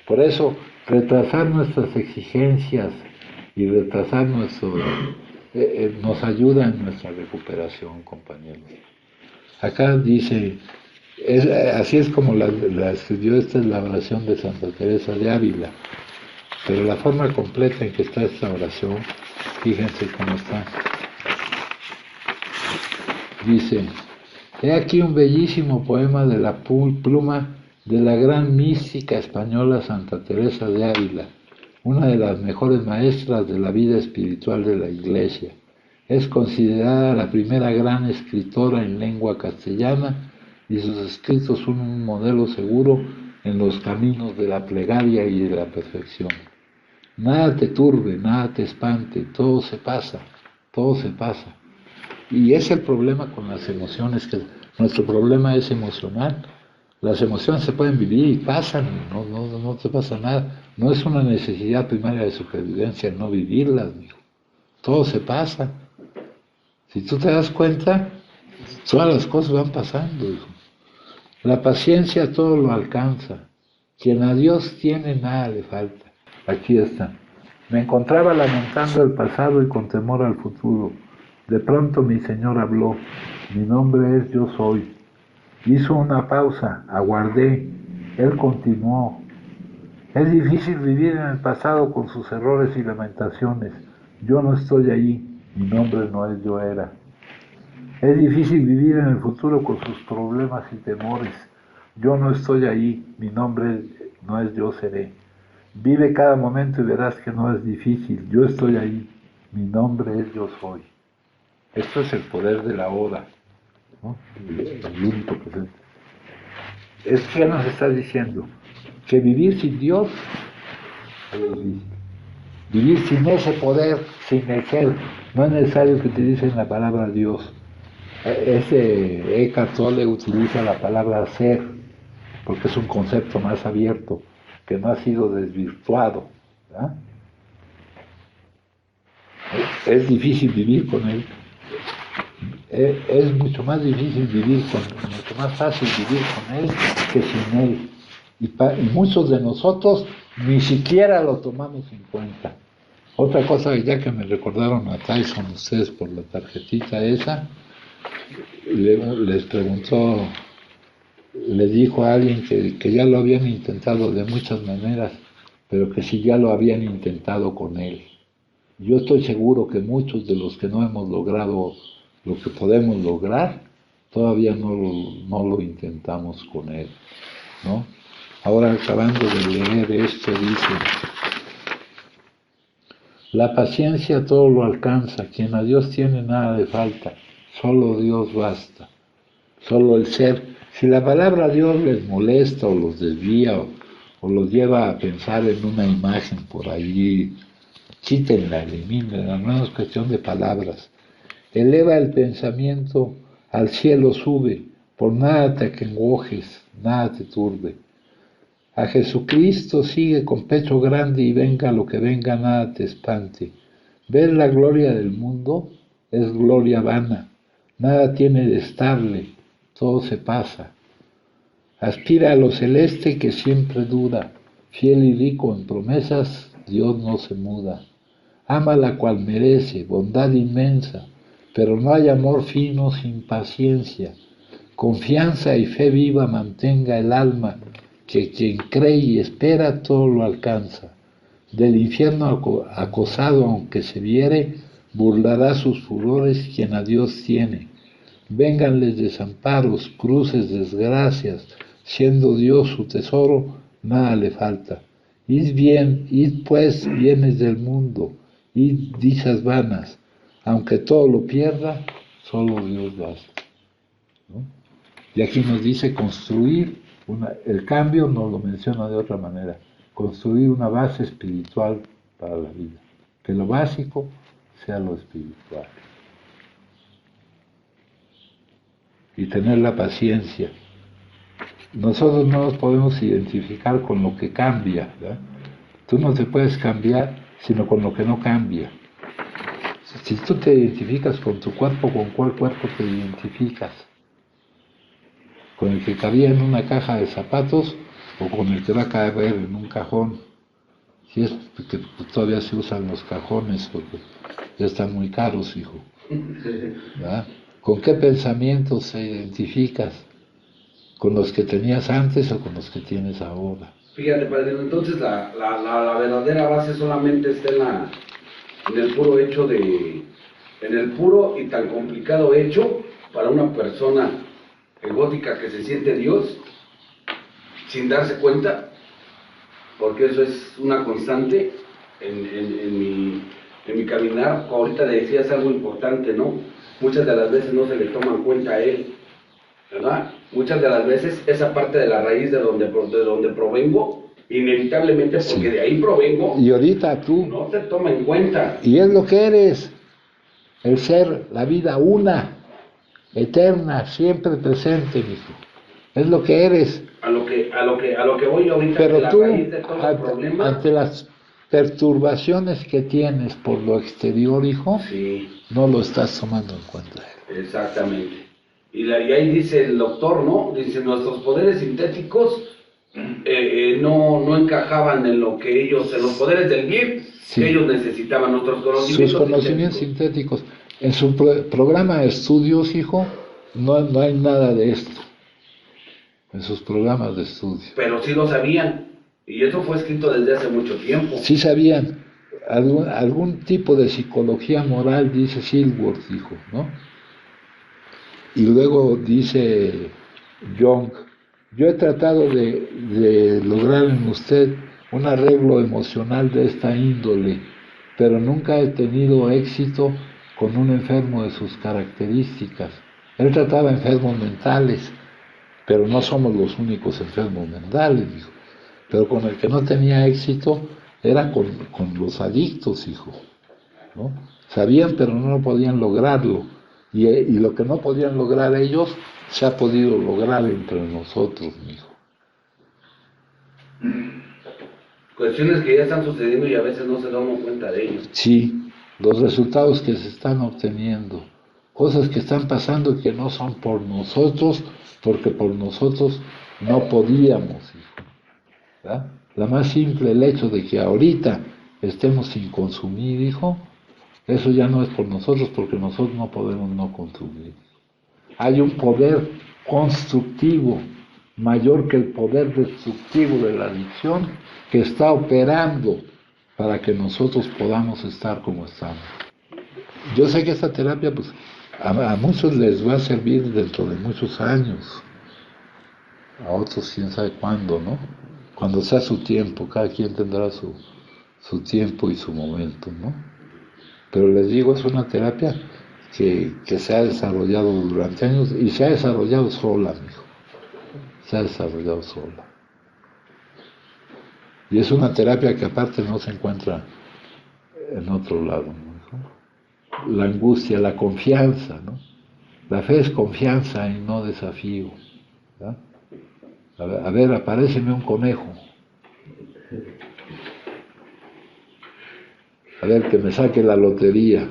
Por eso, retrasar nuestras exigencias y retrasar nos ayuda en nuestra recuperación, compañeros. Acá dice, así es como la escribió, esta es la oración de Santa Teresa de Ávila, pero la forma completa en que está esta oración, fíjense cómo está. Dice, he aquí un bellísimo poema de la pluma de la gran mística española Santa Teresa de Ávila, una de las mejores maestras de la vida espiritual de la Iglesia. Es considerada la primera gran escritora en lengua castellana y sus escritos son un modelo seguro en los caminos de la plegaria y de la perfección. Nada te turbe, nada te espante, todo se pasa, todo se pasa. Y es el problema con las emociones, que nuestro problema es emocional. Las emociones se pueden vivir y pasan, no te pasa nada. No es una necesidad primaria de supervivencia no vivirlas, amigo. Todo se pasa. Si tú te das cuenta, todas las cosas van pasando, hijo. La paciencia todo lo alcanza. Quien a Dios tiene, nada le falta. Aquí está. Me encontraba lamentando el pasado y con temor al futuro. De pronto mi Señor habló. Mi nombre es Yo Soy. Hizo una pausa, aguardé. Él continuó. Es difícil vivir en el pasado con sus errores y lamentaciones. Yo no estoy allí. Mi nombre no es Yo Era. Es difícil vivir en el futuro con sus problemas y temores. Yo no estoy ahí, mi nombre no es Yo Seré. Vive cada momento y verás que no es difícil. Yo estoy ahí, mi nombre es Yo Soy. Esto es el poder de la hora, ¿no? El único presente. es que nos está diciendo que vivir sin Dios es difícil. Vivir sin ese poder, sin el ser, no es necesario que utilicen la palabra Dios. Ese Eckhart Tolle utiliza la palabra ser, porque es un concepto más abierto, que no ha sido desvirtuado. ¿Verdad? Es difícil vivir con él. Es mucho más difícil mucho más fácil vivir con él que sin él. Y muchos de nosotros ni siquiera lo tomamos en cuenta. Otra cosa, ya que me recordaron a Tyson ustedes por la tarjetita esa, les preguntó, les dijo a alguien que ya lo habían intentado de muchas maneras, pero que si ya lo habían intentado con él. Yo estoy seguro que muchos de los que no hemos logrado lo que podemos lograr, todavía no lo intentamos con él, ¿no? Ahora, acabando de leer esto, dice: la paciencia todo lo alcanza, quien a Dios tiene nada le falta, solo Dios basta, solo el ser. Si la palabra Dios les molesta o los desvía o los lleva a pensar en una imagen por allí, quítenla, elimínenla, no es cuestión de palabras. Eleva el pensamiento, al cielo sube, por nada te acongojes, nada te turbe. A Jesucristo sigue con pecho grande y venga lo que venga, nada te espante. Ver la gloria del mundo es gloria vana, nada tiene de estable, todo se pasa. Aspira a lo celeste que siempre dura, fiel y rico en promesas, Dios no se muda. Ámala cual merece, bondad inmensa, pero no hay amor fino sin paciencia. Confianza y fe viva mantenga el alma, que quien cree y espera todo lo alcanza. Del infierno acosado aunque se viere, burlará sus furores quien a Dios tiene. Vénganles desamparos, cruces, desgracias, siendo Dios su tesoro, nada le falta. Id pues bienes del mundo, id dichas vanas, aunque todo lo pierda, solo Dios basta, ¿no? Y aquí nos dice construir, el cambio nos lo menciona de otra manera, construir una base espiritual para la vida, que lo básico sea lo espiritual. Y tener la paciencia. Nosotros no nos podemos identificar con lo que cambia, ¿verdad? Tú no te puedes cambiar, sino con lo que no cambia. Si tú te identificas con tu cuerpo, ¿con cuál cuerpo te identificas? ¿Con el que cabía en una caja de zapatos o con el que va a caber en un cajón? Si es que todavía se usan los cajones porque ya están muy caros, hijo. ¿Verdad? ¿Con qué pensamientos te identificas? ¿Con los que tenías antes o con los que tienes ahora? Fíjate, padre, entonces la verdadera base solamente está en el puro hecho en el puro y tan complicado hecho para una persona egótica que se siente Dios sin darse cuenta, porque eso es una constante en mi caminar. Ahorita le decías algo importante, ¿no? Muchas de las veces no se le toma en cuenta a él, ¿verdad? Muchas de las veces esa parte de la raíz de donde provengo, inevitablemente, porque de ahí provengo, y ahorita tú no se toma en cuenta. Y es lo que eres, el ser, la vida una, eterna, siempre presente, hijo. Es lo que eres. A lo que voy ahorita. Pero de la tú, raíz de todo el problema, ante las perturbaciones que tienes por lo exterior, hijo, sí, no lo estás tomando en cuenta. exactamente. Y ahí dice el doctor, ¿no? Dice, nuestros poderes sintéticos no encajaban en lo que ellos, en los poderes del bien, Sí. que ellos necesitaban, nuestros conocimientos. Sus conocimientos sintéticos. En su programa de estudios, hijo, no hay nada de esto. En sus programas de estudio. Pero sí lo sabían. Y eso fue escrito desde hace mucho tiempo. Sí sabían. Algún tipo de psicología moral, dice Silworth, hijo, ¿no? Y luego dice Jung, yo he tratado de lograr en usted un arreglo emocional de esta índole, pero nunca he tenido éxito con un enfermo de sus características. Él trataba enfermos mentales, pero no somos los únicos enfermos mentales, hijo. Pero con el que no tenía éxito era con los adictos, hijo, ¿no? Sabían, pero no podían lograrlo. Y lo que no podían lograr ellos, se ha podido lograr entre nosotros, hijo. Cuestiones que ya están sucediendo y a veces no se da uno cuenta de ello. Sí, los resultados que se están obteniendo, cosas que están pasando y que no son por nosotros, porque por nosotros no podíamos, hijo, ¿verdad? La más simple, el hecho de que ahorita estemos sin consumir, hijo, eso ya no es por nosotros, porque nosotros no podemos no consumir. Hay un poder constructivo mayor que el poder destructivo de la adicción que está operando para que nosotros podamos estar como estamos. Yo sé que esta terapia pues, a muchos les va a servir dentro de muchos años, a otros quién sabe cuándo, ¿no? Cuando sea su tiempo, cada quien tendrá su tiempo y su momento, ¿no? Pero les digo, es una terapia que se ha desarrollado durante años y se ha desarrollado sola, mijo. Se ha desarrollado sola. Y es una terapia que aparte no se encuentra en otro lado, ¿no? La angustia, la confianza, ¿no? La fe es confianza y no desafío, ¿verdad? A ver, aparéceme un conejo. A ver, que me saque la lotería.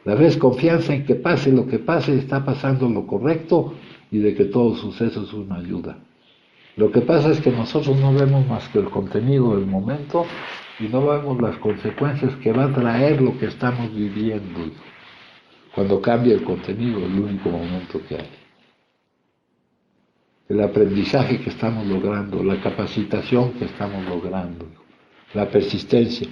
La fe es confianza en que pase lo que pase, está pasando lo correcto y de que todo suceso es una ayuda. Lo que pasa es que nosotros no vemos más que el contenido del momento y no vemos las consecuencias que va a traer lo que estamos viviendo. Cuando cambia el contenido, el único momento que hay. El aprendizaje que estamos logrando, la capacitación que estamos logrando, la persistencia.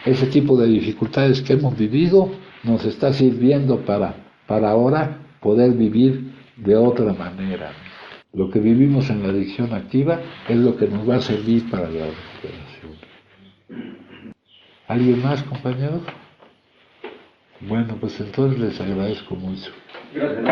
Ese tipo de dificultades que hemos vivido nos está sirviendo para ahora poder vivir de otra manera. Lo que vivimos en la adicción activa es lo que nos va a servir para la recuperación. ¿Alguien más, compañeros? Bueno, pues entonces les agradezco mucho. Gracias,